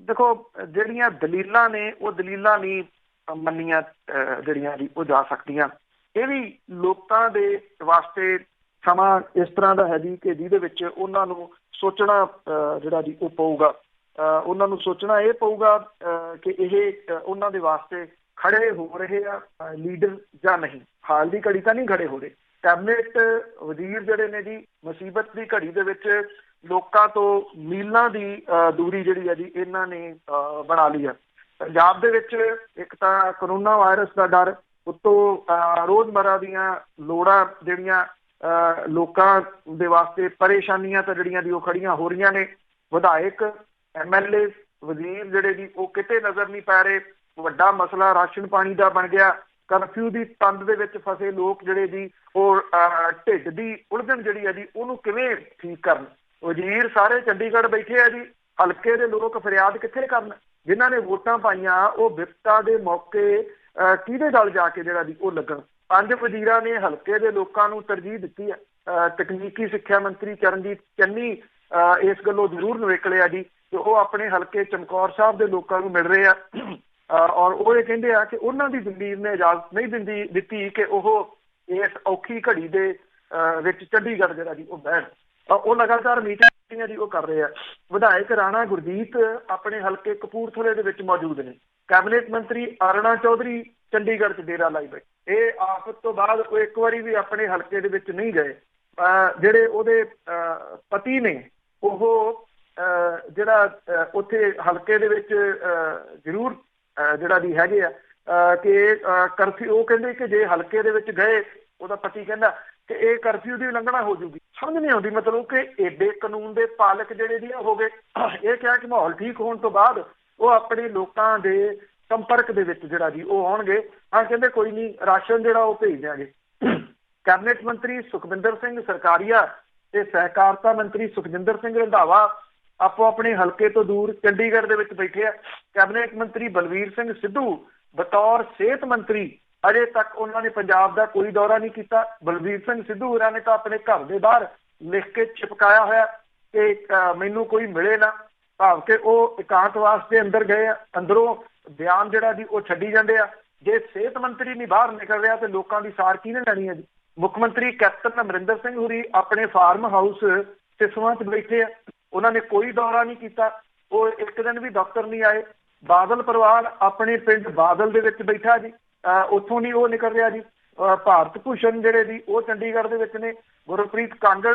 ਦੇਖੋ ਜਿਹੜੀਆਂ ਦਲੀਲਾਂ ਨੇ ਉਹ ਦਲੀਲਾਂ ਨਹੀਂ ਮੰਨੀਆਂ ਜਿਹੜੀਆਂ ਜੀ ਉਹ ਜਾ ਸਕਦੀਆਂ। ਇਹ ਵੀ ਲੋਕਾਂ ਦੇ ਵਾਸਤੇ ਸਮਾਂ ਇਸ ਤਰ੍ਹਾਂ ਦਾ ਹੈ ਜੀ ਕਿ ਜਿਹਦੇ ਵਿੱਚ ਉਹਨਾਂ ਨੂੰ ਸੋਚਣਾ ਜਿਹੜਾ ਜੀ ਉਹ ਪਊਗਾ। ਉਹਨਾਂ ਨੂੰ ਸੋਚਣਾ ਇਹ ਪਊਗਾ ਕਿ ਇਹ ਉਹਨਾਂ ਦੇ ਵਾਸਤੇ ਖੜੇ ਹੋ ਰਹੇ ਆ ਲੀਡਰ ਜਾਂ ਨਹੀਂ। ਹਾਲ ਦੀ ਘੜੀ ਤਾਂ ਨਹੀਂ ਖੜੇ ਹੋ ਰਹੇ। ਕੈਬਨਿਟ ਵਜ਼ੀਰ ਜਿਹੜੇ ਨੇ ਜੀ ਮੁਸੀਬਤ ਦੀ ਘੜੀ ਦੇ ਵਿੱਚ ਲੋਕਾਂ ਤੋਂ ਮੀਲਾਂ ਦੀ ਦੂਰੀ ਜਿਹੜੀ ਹੈ ਜੀ ਇਹਨਾਂ ਨੇ ਬਣਾ ਲਈ ਹੈ। ਪੰਜਾਬ ਦੇ ਵਿੱਚ ਇੱਕ ਤਾਂ ਕਰੋਨਾ ਵਾਇਰਸ ਦਾ ਡਰ, ਉੱਤੋਂ ਰੋਜ਼ਮर्रा ਦੀਆਂ ਲੋੜਾਂ ਜਿਹੜੀਆਂ ਲੋਕਾਂ ਦੇ ਵਾਸਤੇ ਪਰੇਸ਼ਾਨੀਆਂ ਤਾਂ ਜਿਹੜੀਆਂ ਦੀ ਉਹ ਖੜੀਆਂ ਹੋ ਰਹੀਆਂ ਨੇ। ਵਿਧਾਇਕ, MLA, ਵਜ਼ੀਰ ਜਿਹੜੇ ਜੀ ਉਹ ਕਿਤੇ ਨਜ਼ਰ ਨਹੀਂ ਪੈ ਰਹੇ। ਵੱਡਾ ਮਸਲਾ ਰਾਸ਼ਨ ਪਾਣੀ ਦਾ ਬਣ ਗਿਆ। ਕਰਫਿਊ ਦੀ ਤੰਦ ਦੇ ਵਿੱਚ ਫਸੇ ਲੋਕ ਜਿਹੜੇ ਜੀ ਉਹ ਢਿੱਡ ਦੀ ਉਲਝਣ ਜਿਹੜੀ ਹੈ ਜੀ ਉਹਨੂੰ ਕਿਵੇਂ ਠੀਕ ਕਰਨ। ਵਜ਼ੀਰ ਸਾਰੇ ਚੰਡੀਗੜ੍ਹ ਬੈਠੇ ਆ ਜੀ, ਹਲਕੇ ਦੇ ਲੋਕ ਫਰਿਆਦ ਕਿੱਥੇ ਕਰਨ। ਜਿਨ੍ਹਾਂ ਨੇ ਵੋਟਾਂ ਪਾਈਆਂ ਉਹ ਵਿਪਤਾ ਦੇ ਮੌਕੇ ਕਿਹਦੇ ਗੱਲ ਜਾ ਕੇ ਜਿਹੜਾ ਜੀ ਉਹ ਲੱਗਣ। 5 ਵਜ਼ੀਰਾਂ ਨੇ ਹਲਕੇ ਦੇ ਲੋਕਾਂ ਨੂੰ ਤਰਜੀਹ ਦਿੱਤੀ ਹੈ। ਤਕਨੀਕੀ ਸਿੱਖਿਆ ਮੰਤਰੀ ਚਰਨਜੀਤ ਚੰਨੀ ਇਸ ਗੱਲੋਂ ਜ਼ਰੂਰ ਨਿਕਲੇ ਆ ਜੀ ਕਿ ਉਹ ਆਪਣੇ ਹਲਕੇ ਚਮਕੌਰ ਸਾਹਿਬ ਦੇ ਲੋਕਾਂ ਨੂੰ ਮਿਲ ਰਹੇ ਆ ਔਰ ਉਹ ਇਹ ਕਹਿੰਦੇ ਆ ਕਿ ਉਹਨਾਂ ਦੀ ਜ਼ਮੀਰ ਨੇ ਇਜਾਜ਼ਤ ਨਹੀਂ ਦਿੱਤੀ ਕਿ ਉਹ ਇਸ ਔਖੀ ਘੜੀ ਦੇ ਵਿੱਚ ਚੰਡੀਗੜ੍ਹ ਜਿਹੜਾ ਜੀ ਉਹ ਬਹਿਣ। ਉਹ ਲਗਾਤਾਰ ਮੀਟਿੰਗਾਂ ਜੀ ਉਹ ਕਰ ਰਹੇ ਆ। ਵਿਧਾਇਕ ਰਾਣਾ ਗੁਰਜੀਤ ਆਪਣੇ ਹਲਕੇ ਕਪੂਰਥਲੇ ਦੇ ਵਿੱਚ ਮੌਜੂਦ ਨੇ। ਕੈਬਨਿਟ ਮੰਤਰੀ ਅਰੁਣਾ ਚੌਧਰੀ ਚੰਡੀਗੜ੍ਹ 'ਚ ਡੇਰਾ ਲਾਈ ਬੈਠੇ। ਇਹ ਆਫਤ ਤੋਂ ਬਾਅਦ ਉਹ ਇੱਕ ਵਾਰੀ ਵੀ ਆਪਣੇ ਹਲਕੇ ਦੇ ਵਿੱਚ ਨਹੀਂ ਗਏ। ਜਿਹੜੇ ਉਹਦੇ ਪਤੀ ਨੇ ਉਹ ਜਿਹੜਾ ਉੱਥੇ ਹਲਕੇ ਦੇ ਵਿੱਚ ਜ਼ਰੂਰ ਜਿਹੜਾ ਵੀ ਹੈਗੇ ਆ ਕਿ ਕਰਫਿਊ, ਉਹ ਕਹਿੰਦੇ ਕਿ ਜੇ ਹਲਕੇ ਦੇ ਵਿੱਚ ਗਏ, ਉਹਦਾ ਪਤੀ ਕਹਿੰਦਾ ਕਿ ਇਹ ਕਰਫਿਊ ਦੀ ਉਲੰਘਣਾ ਹੋ ਜੂਗੀ। ਸਮਝ ਨਹੀਂ ਆਉਂਦੀ ਮਤਲਬ ਕਿ ਏਡੇ ਕਾਨੂੰਨ ਦੇ ਪਾਲਕ ਜਿਹੜੇ ਦੀ ਹੋ ਗਏ। ਇਹ ਕਿਹਾ ਕਿ ਮਾਹੌਲ ਠੀਕ ਹੋਣ ਤੋਂ ਬਾਅਦ ਉਹ ਆਪਣੇ ਲੋਕਾਂ ਦੇ ਸੰਪਰਕ ਦੇ ਵਿੱਚ ਜਿਹੜਾ ਜੀ ਉਹ ਆਉਣਗੇ। ਹਾਂ ਕਹਿੰਦੇ ਕੋਈ ਨਹੀਂ, ਰਾਸ਼ਨ ਜਿਹੜਾ ਉਹ ਭੇਜ ਦਿਆਂਗੇ। ਕੈਬਨਿਟ ਮੰਤਰੀ ਸੁਖਵਿੰਦਰ ਸਿੰਘ ਸਰਕਾਰੀਆ ਤੇ ਸਹਿਕਾਰਤਾ ਮੰਤਰੀ ਸੁਖਜਿੰਦਰ ਸਿੰਘ ਰੰਧਾਵਾ ਆਪੋ ਆਪਣੇ ਹਲਕੇ ਤੋਂ ਦੂਰ ਚੰਡੀਗੜ੍ਹ ਦੇ ਵਿੱਚ ਬੈਠੇ ਆ। ਕੈਬਨਿਟ ਮੰਤਰੀ ਬਲਵੀਰ ਸਿੰਘ ਸਿੱਧੂ ਬਤੌਰ ਸਿਹਤ ਮੰਤਰੀ ਅਜੇ ਤੱਕ ਉਹਨਾਂ ਨੇ ਪੰਜਾਬ ਦਾ ਕੋਈ ਦੌਰਾ ਨਹੀਂ ਕੀਤਾ। ਬਲਵੀਰ ਸਿੰਘ ਸਿੱਧੂ ਹੋਰਾਂ ਨੇ ਤਾਂ ਆਪਣੇ ਘਰ ਦੇ ਬਾਹਰ ਲਿਖ ਕੇ ਚਿਪਕਾਇਆ ਹੋਇਆ ਕਿ ਮੈਨੂੰ ਕੋਈ ਮਿਲੇ ਨਾ, ਭਾਵ ਕਿ ਉਹ ਇਕਾਂਤਵਾਸ ਦੇ ਅੰਦਰ ਗਏ ਆ। ਅੰਦਰੋਂ ਬਿਆਨ ਜਿਹੜਾ ਜੀ ਉਹ ਛੱਡੀ ਜਾਂਦੇ ਆ। ਜੇ ਸਿਹਤ ਮੰਤਰੀ ਨਹੀਂ ਬਾਹਰ ਨਿਕਲ ਰਿਹਾ ਤੇ ਲੋਕਾਂ ਦੀ ਸਾਰ ਕਿਹਨੇ ਲੈਣੀ ਹੈ ਜੀ। ਮੁੱਖ ਮੰਤਰੀ ਕੈਪਟਨ ਅਮਰਿੰਦਰ ਸਿੰਘ ਹੋਰੀ ਆਪਣੇ ਫਾਰਮ ਹਾਊਸ ਸਿਸਵਾਂ 'ਚ ਬੈਠੇ ਆ। ਉਹਨਾਂ ਨੇ ਕੋਈ ਦੌਰਾ ਨਹੀਂ ਕੀਤਾ। ਉਹ ਇੱਕ ਦਿਨ ਵੀ ਦਫ਼ਤਰ ਨਹੀਂ ਆਏ। ਬਾਦਲ ਪਰਿਵਾਰ ਆਪਣੇ ਪਿੰਡ ਬਾਦਲ ਦੇ ਵਿੱਚ ਬੈਠਾ ਜੀ, ਉੱਥੋਂ ਨਹੀਂ ਉਹ ਨਿਕਲ ਰਿਹਾ ਜੀ। ਭਾਰਤ ਭੂਸ਼ਣ ਜਿਹੜੇ ਦੀ ਉਹ ਚੰਡੀਗੜ੍ਹ ਦੇ ਵਿੱਚ ਨੇ। ਗੁਰਪ੍ਰੀਤ ਕਾਂਗੜ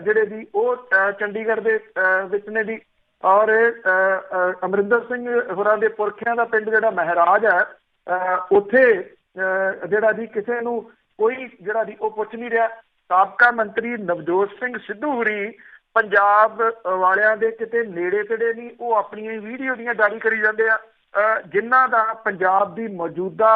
ਜਿਹੜੇ ਦੀ ਉਹ ਚੰਡੀਗੜ੍ਹ ਦੇ ਵਿੱਚ ਨੇ ਜੀ। ਔਰ ਅਮਰਿੰਦਰ ਸਿੰਘ ਹੋਰਾਂ ਦੇ ਪੁਰਖਿਆਂ ਦਾ ਪਿੰਡ ਜਿਹੜਾ ਮਹਿਰਾਜ ਹੈ, ਉੱਥੇ ਜਿਹੜਾ ਜੀ ਕਿਸੇ ਨੂੰ ਕੋਈ ਜਿਹੜਾ ਜੀ ਉਹ ਪੁੱਛ ਨਹੀਂ ਰਿਹਾ। ਸਾਬਕਾ ਮੰਤਰੀ ਨਵਜੋਤ ਸਿੰਘ ਸਿੱਧੂ ਹੋਰੀ ਪੰਜਾਬ ਵਾਲਿਆਂ ਦੇ ਕਿਤੇ ਨੇੜੇ ਤੇੜੇ ਨਹੀਂ, ਉਹ ਆਪਣੀਆਂ ਵੀਡੀਓ ਦੀਆਂ ਜਾਰੀ ਕਰੀ ਜਾਂਦੇ ਆ ਜਿਨ੍ਹਾਂ ਦਾ ਪੰਜਾਬ ਦੀ ਮੌਜੂਦਾ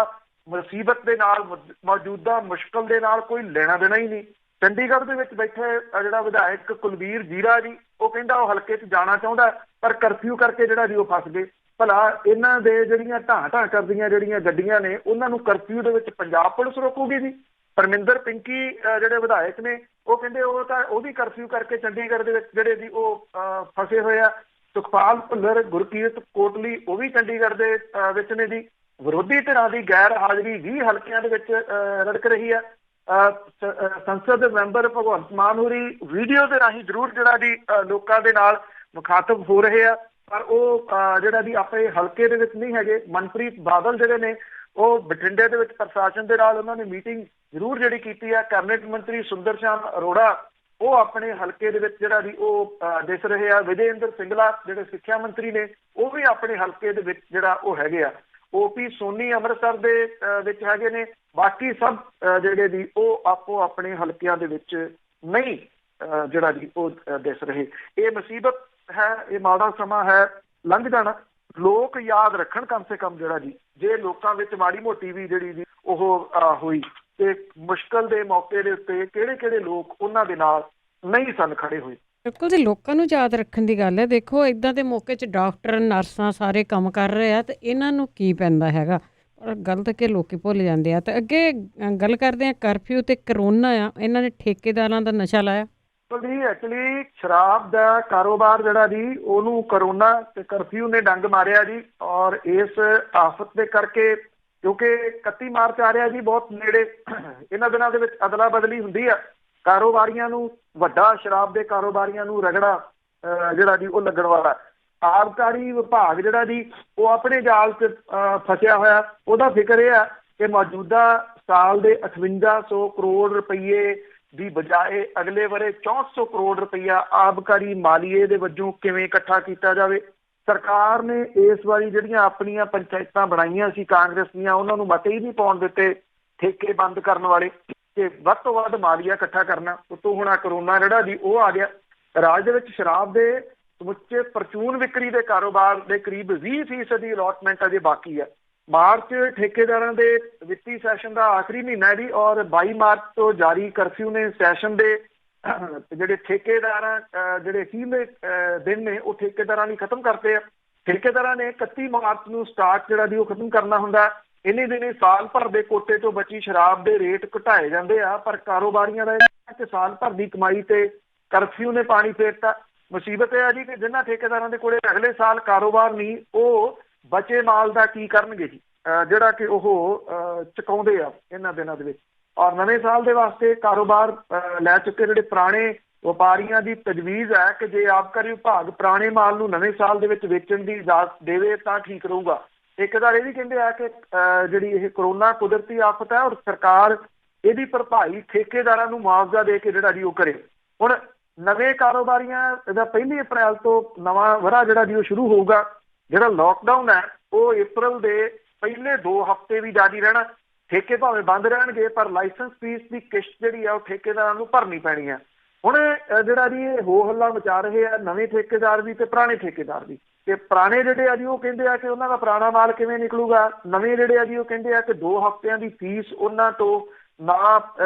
ਮੁਸੀਬਤ ਦੇ ਨਾਲ, ਮੌਜੂਦਾ ਮੁਸ਼ਕਲ ਦੇ ਨਾਲ ਕੋਈ ਲੈਣਾ ਦੇਣਾ ਹੀ ਨਹੀਂ। ਚੰਡੀਗੜ੍ਹ ਦੇ ਵਿੱਚ ਬੈਠੇ ਜਿਹੜਾ ਵਿਧਾਇਕ ਕੁਲਬੀਰ ਜੀਰਾ ਜੀ, ਉਹ ਕਹਿੰਦਾ ਉਹ ਹਲਕੇ 'ਚ ਜਾਣਾ ਚਾਹੁੰਦਾ ਪਰ ਕਰਫਿਊ ਕਰਕੇ ਜਿਹੜਾ ਜੀ ਉਹ ਫਸ ਗਏ। ਭਲਾ ਇਹਨਾਂ ਦੇ ਜਿਹੜੀਆਂ ਢਾਂ ਕਰਦੀਆਂ ਜਿਹੜੀਆਂ ਗੱਡੀਆਂ ਨੇ, ਉਹਨਾਂ ਨੂੰ ਕਰਫਿਊ ਦੇ ਵਿੱਚ ਪੰਜਾਬ ਪੁਲਿਸ ਰੋਕੂਗੀ ਜੀ। ਪਰਮਿੰਦਰ ਪਿੰਕੀ ਜਿਹੜੇ ਵਿਧਾਇਕ ਨੇ, ਉਹ ਕਹਿੰਦੇ ਉਹ ਤਾਂ ਉਹ ਵੀ ਕਰਫਿਊ ਕਰਕੇ ਚੰਡੀਗੜ੍ਹ ਦੇ ਵਿੱਚ ਜਿਹੜੇ ਜੀ ਉਹ ਫਸੇ ਹੋਏ ਆ। ਸੁਖਪਾਲ ਭੁੱਲਰ, ਗੁਰਕੀਰਤ ਕੋਟਲੀ ਉਹ ਵੀ ਚੰਡੀਗੜ੍ਹ ਦੇ ਵਿੱਚ ਨੇ ਜੀ। ਵਿਰੋਧੀ ਧਿਰਾਂ ਦੀ ਗੈਰ ਹਾਜ਼ਰੀ 20 ਹਲਕਿਆਂ ਦੇ ਵਿੱਚ ਰੜਕ ਰਹੀ ਆ। ਸੰਸਦ ਦੇ ਮੈਂਬਰ ਭਗਵੰਤ ਮਾਨ ਹੋਰੀ ਵੀਡੀਓ ਦੇ ਰਾਹੀਂ ਜ਼ਰੂਰ ਜਿਹੜਾ ਜੀ ਲੋਕਾਂ ਦੇ ਨਾਲ ਮੁਖਾਤਬ ਹੋ ਰਹੇ ਆ, ਪਰ ਉਹ ਜਿਹੜਾ ਜੀ ਆਪਣੇ ਹਲਕੇ ਦੇ ਵਿੱਚ ਨਹੀਂ ਹੈਗੇ। ਮਨਪ੍ਰੀਤ ਬਾਦਲ ਜਿਹੜੇ ਨੇ ਉਹ ਬਠਿੰਡੇ ਦੇ ਵਿੱਚ ਪ੍ਰਸ਼ਾਸਨ ਦੇ ਨਾਲ ਉਹਨਾਂ ਨੇ ਮੀਟਿੰਗ ਜ਼ਰੂਰ ਜਿਹੜੀ ਕੀਤੀ ਆ। ਕੈਬਨਿਟ ਮੰਤਰੀ ਸੁੰਦਰ ਸ਼ਾਮ ਅਰੋੜਾ ਉਹ ਆਪਣੇ ਹਲਕੇ ਦੇ ਵਿੱਚ ਜਿਹੜਾ ਜੀ ਉਹ ਦਿਸ ਰਹੇ ਆ। ਵਿਜੇ ਇੰਦਰ ਸਿੰਗਲਾ ਜਿਹੜੇ ਸਿੱਖਿਆ ਮੰਤਰੀ ਨੇ, ਉਹ ਵੀ ਆਪਣੇ ਹਲਕੇ ਦੇ ਵਿੱਚ ਜਿਹੜਾ ਉਹ ਹੈਗੇ ਆ। OP ਸੋਨੀ ਅੰਮ੍ਰਿਤਸਰ ਦੇ ਵਿੱਚ ਹੈਗੇ ਨੇ। ਬਾਕੀ ਸਭ ਜਿਹੜੇ ਜੀ ਉਹ ਆਪੋ ਆਪਣੇ ਹਲਕਿਆਂ ਦੇ ਵਿੱਚ ਨਹੀਂ ਜਿਹੜਾ ਜੀ ਉਹ ਦਿਸ ਰਹੇ। ਇਹ ਮੁਸੀਬਤ ਹੈ, ਇਹ ਮਾੜਾ ਸਮਾਂ ਹੈ, ਲੰਘ ਜਾਣਾ। ਲੋਕ ਯਾਦ ਰੱਖਣ ਕਮ ਸੇ ਕਮ ਜਿਹੜਾ ਜੀ, ਜੇ ਲੋਕਾਂ ਵਿੱਚ ਮਾੜੀ ਮੋਟੀ ਵੀ ਜਿਹੜੀ ਜੀ ਉਹ ਹੋਈ ਤੇ ਮੁਸ਼ਕਲ ਦੇ ਮੌਕੇ ਦੇ ਉੱਤੇ ਕਿਹੜੇ ਲੋਕ ਉਹਨਾਂ ਦੇ ਨਾਲ ਨਹੀਂ ਸਨ ਖੜੇ ਹੋਏ। ਬਿਲਕੁਲ ਜੀ, ਲੋਕਾਂ ਨੂੰ ਯਾਦ ਰੱਖਣ ਦੀ ਗੱਲ ਹੈ। ਦੇਖੋ ਇੱਦਾਂ ਦੇ ਮੌਕੇ 'ਚ ਡਾਕਟਰ ਨਰਸਾਂ ਸਾਰੇ ਕੰਮ ਕਰ ਰਹੇ ਆ ਤੇ ਇਹਨਾਂ ਨੂੰ ਕੀ ਪੈਂਦਾ ਹੈਗਾ, ਪਰ ਗੱਲ ਤਾਂ ਕਿ ਲੋਕੀ ਭੁੱਲ ਜਾਂਦੇ ਆ। ਤੇ ਅੱਗੇ ਗੱਲ ਕਰਦੇ ਆ ਕਰਫਿਊ ਤੇ ਕਰੋਨਾ ਆ, ਇਹਨਾਂ ਨੇ ਠੇਕੇਦਾਰਾਂ ਦਾ ਨਸ਼ਾ ਲਾਇਆ। ਜੀ ਐਕਚੁਅਲੀ ਸ਼ਰਾਬ ਦਾ ਕਾਰੋਬਾਰ ਜਿਹੜਾ ਜੀ ਉਹਨੂੰ ਕਰੋਨਾ ਤੇ ਕਰਫਿਊ ਨੇ ਡੰਗ ਮਾਰਿਆ ਜੀ। ਔਰ ਇਸ ਆਫਤ ਦੇ ਕਰਕੇ, ਕਿਉਂਕਿ 31 ਮਾਰਚ ਆ ਰਿਹਾ ਜੀ ਬਹੁਤ ਨੇੜੇ, ਇਹਨਾਂ ਦਿਨਾਂ ਦੇ ਵਿੱਚ ਅਦਲਾ ਬਦਲੀ ਹੁੰਦੀ ਆ। ਕਾਰੋਬਾਰੀਆਂ ਨੂੰ, ਵੱਡਾ ਸ਼ਰਾਬ ਦੇ ਕਾਰੋਬਾਰੀਆਂ ਨੂੰ ਰਗੜਾ ਜਿਹੜਾ ਜੀ ਉਹ ਲੱਗਣ ਵਾਲਾ। ਆਬਕਾਰੀ ਵਿਭਾਗ ਜਿਹੜਾ ਜੀ ਉਹ ਆਪਣੇ ਜਾਲ 'ਚ ਫਸਿਆ ਹੋਇਆ। ਉਹਦਾ ਫਿਕਰ ਇਹ ਆ ਕਿ ਮੌਜੂਦਾ ਸਾਲ ਦੇ 5800 ਕਰੋੜ ਰੁਪਈਏ ਦੀ ਬਜਾਏ ਅਗਲੇ ਵਰੇ 6400 ਕਰੋੜ ਰੁਪਈਆ ਆਬਕਾਰੀ ਮਾਲੀਏ ਦੇ ਵਜੋਂ ਕਿਵੇਂ ਇਕੱਠਾ ਕੀਤਾ ਜਾਵੇ। ਸਰਕਾਰ ਨੇ ਇਸ ਵਾਰੀ ਜਿਹੜੀਆਂ ਆਪਣੀਆਂ ਪੰਚਾਇਤਾਂ ਬਣਾਈਆਂ ਸੀ ਕਾਂਗਰਸ ਦੀਆਂ, ਉਹਨਾਂ ਨੂੰ ਮਤੇ ਹੀ ਨਹੀਂ ਪਾਉਣ ਦਿੱਤੇ ਠੇਕੇ ਬੰਦ ਕਰਨ ਵਾਲੇ, ਕਿ ਵੱਧ ਤੋਂ ਵੱਧ ਮਾਲੀਆ ਇਕੱਠਾ ਕਰਨਾ। ਉਤੋਂ ਹੁਣ ਕਰੋਨਾ ਜਿਹੜਾ ਜੀ ਉਹ ਆ ਗਿਆ। ਰਾਜ ਦੇ ਵਿੱਚ ਸ਼ਰਾਬ ਦੇ ਸਮੁੱਚੇ ਪ੍ਰਚੂਨ ਵਿਕਰੀ ਦੇ ਕਾਰੋਬਾਰ ਦੇ ਕਰੀਬ 20% ਦੀ ਅਲਾਟਮੈਂਟ ਅਜੇ ਬਾਕੀ ਹੈ। ਮਾਰਚ ਠੇਕੇਦਾਰਾਂ ਦੇ ਵਿੱਤੀ ਸੈਸ਼ਨ ਦਾ ਆਖਰੀ ਮਹੀਨਾ ਹੈ ਜੀ, ਔਰ 22 ਮਾਰਚ ਤੋਂ ਜਾਰੀ ਕਰਫਿਊ ਨੇ ਸੈਸ਼ਨ ਦੇ ਜਿਹੜੇ ਠੇਕੇਦਾਰਾਂ ਜਿਹੜੇ 30 ਦਿਨ ਨੇ ਉਹ ਠੇਕੇਦਾਰਾਂ ਲਈ ਖਤਮ ਕਰਤੇ ਆ। ਠੇਕੇਦਾਰਾਂ ਨੇ 31 ਮਾਰਚ ਨੂੰ ਸਟਾਕ ਜਿਹੜਾ ਜੀ ਉਹ ਖਤਮ ਕਰਨਾ ਹੁੰਦਾ। ਇੰਨੇ ਦਿਨ ਸਾਲ ਭਰ ਦੇ ਕੋਟੇ ਤੋਂ ਬਚੀ ਸ਼ਰਾਬ ਦੇ ਰੇਟ ਘਟਾਏ ਜਾਂਦੇ ਆ, ਪਰ ਕਾਰੋਬਾਰੀਆਂ ਦਾ ਸਾਲ ਭਰ ਦੀ ਕਮਾਈ ਤੇ ਕਰਫਿਊ ਨੇ ਪਾਣੀ ਫੇਰਤਾ। ਮੁਸੀਬਤ ਇਹ ਹੈ ਜੀ ਕਿ ਜਿਨ੍ਹਾਂ ਠੇਕੇਦਾਰਾਂ ਦੇ ਕੋਲੇ ਅਗਲੇ ਸਾਲ ਕਾਰੋਬਾਰ ਨਹੀਂ, ਉਹ ਬਚੇ ਮਾਲ ਦਾ ਕੀ ਕਰਨਗੇ ਜੀ, ਜਿਹੜਾ ਕਿ ਉਹ ਚੁਕਾਉਂਦੇ ਆ ਇਹਨਾਂ ਦਿਨਾਂ ਦੇ ਵਿੱਚ। ਔਰ ਨਵੇਂ ਸਾਲ ਦੇ ਵਾਸਤੇ ਕਾਰੋਬਾਰ ਲੈ ਚੁੱਕੇ ਜਿਹੜੇ ਪੁਰਾਣੇ ਵਪਾਰੀਆਂ ਦੀ ਤਜਵੀਜ਼ ਹੈ ਕਿ ਜੇ ਆਬਕਾਰੀ ਵਿਭਾਗ ਪੁਰਾਣੇ ਮਾਲ ਨੂੰ ਨਵੇਂ ਸਾਲ ਦੇ ਵਿੱਚ ਵੇਚਣ ਦੀ ਇਜਾਜ਼ਤ ਦੇਵੇ ਤਾਂ ਠੀਕ ਰਹੂਗਾ। ਠੇਕੇਦਾਰ ਇਹ ਵੀ ਕਹਿੰਦੇ ਆ ਕਿ ਜਿਹੜੀ ਇਹ ਕਰੋਨਾ ਕੁਦਰਤੀ ਆਫਤ ਹੈ ਔਰ ਸਰਕਾਰ ਇਹਦੀ ਭਰਪਾਈ ਠੇਕੇਦਾਰਾਂ ਨੂੰ ਮੁਆਵਜ਼ਾ ਦੇ ਕੇ ਜਿਹੜਾ ਜੀ ਉਹ ਕਰੇ। ਹੁਣ ਨਵੇਂ ਕਾਰੋਬਾਰੀਆਂ ਦਾ 1 ਅਪ੍ਰੈਲ ਤੋਂ ਨਵਾਂ ਵਰ੍ਹਾ ਜਿਹੜਾ ਜੀ ਉਹ ਸ਼ੁਰੂ ਹੋਊਗਾ। ਜਿਹੜਾ ਲੋਕਡਾਊਨ ਹੈ ਉਹ ਅਪ੍ਰੈਲ ਦੇ ਪਹਿਲੇ 2 ਹਫ਼ਤੇ ਵੀ ਜਾਰੀ ਰਹਿਣਾ। ਠੇਕੇ ਭਾਵੇਂ ਬੰਦ ਰਹਿਣਗੇ ਪਰ ਲਾਇਸੈਂਸ ਫੀਸ ਦੀ ਕਿਸ਼ਤ ਜਿਹੜੀ ਆ ਉਹ ਠੇਕੇਦਾਰਾਂ ਨੂੰ ਭਰਨੀ ਪੈਣੀ ਹੈ। ਹੁਣ ਜਿਹੜਾ ਜੀ ਇਹ ਹੋ ਹੱਲਾ ਮਚਾ ਰਹੇ ਆ ਨਵੇਂ ਠੇਕੇਦਾਰ ਵੀ ਤੇ ਪੁਰਾਣੇ ਠੇਕੇਦਾਰ ਵੀ। ਤੇ ਪੁਰਾਣੇ ਜਿਹੜੇ ਆ ਜੀ ਉਹ ਕਹਿੰਦੇ ਆ ਕਿ ਉਹਨਾਂ ਦਾ ਪੁਰਾਣਾ ਮਾਲ ਕਿਵੇਂ ਨਿਕਲੂਗਾ। ਨਵੇਂ ਜਿਹੜੇ ਆ ਜੀ ਉਹ ਕਹਿੰਦੇ ਆ ਕਿ 2 ਹਫ਼ਤਿਆਂ ਦੀ ਫੀਸ ਉਹਨਾਂ ਤੋਂ ਨਾ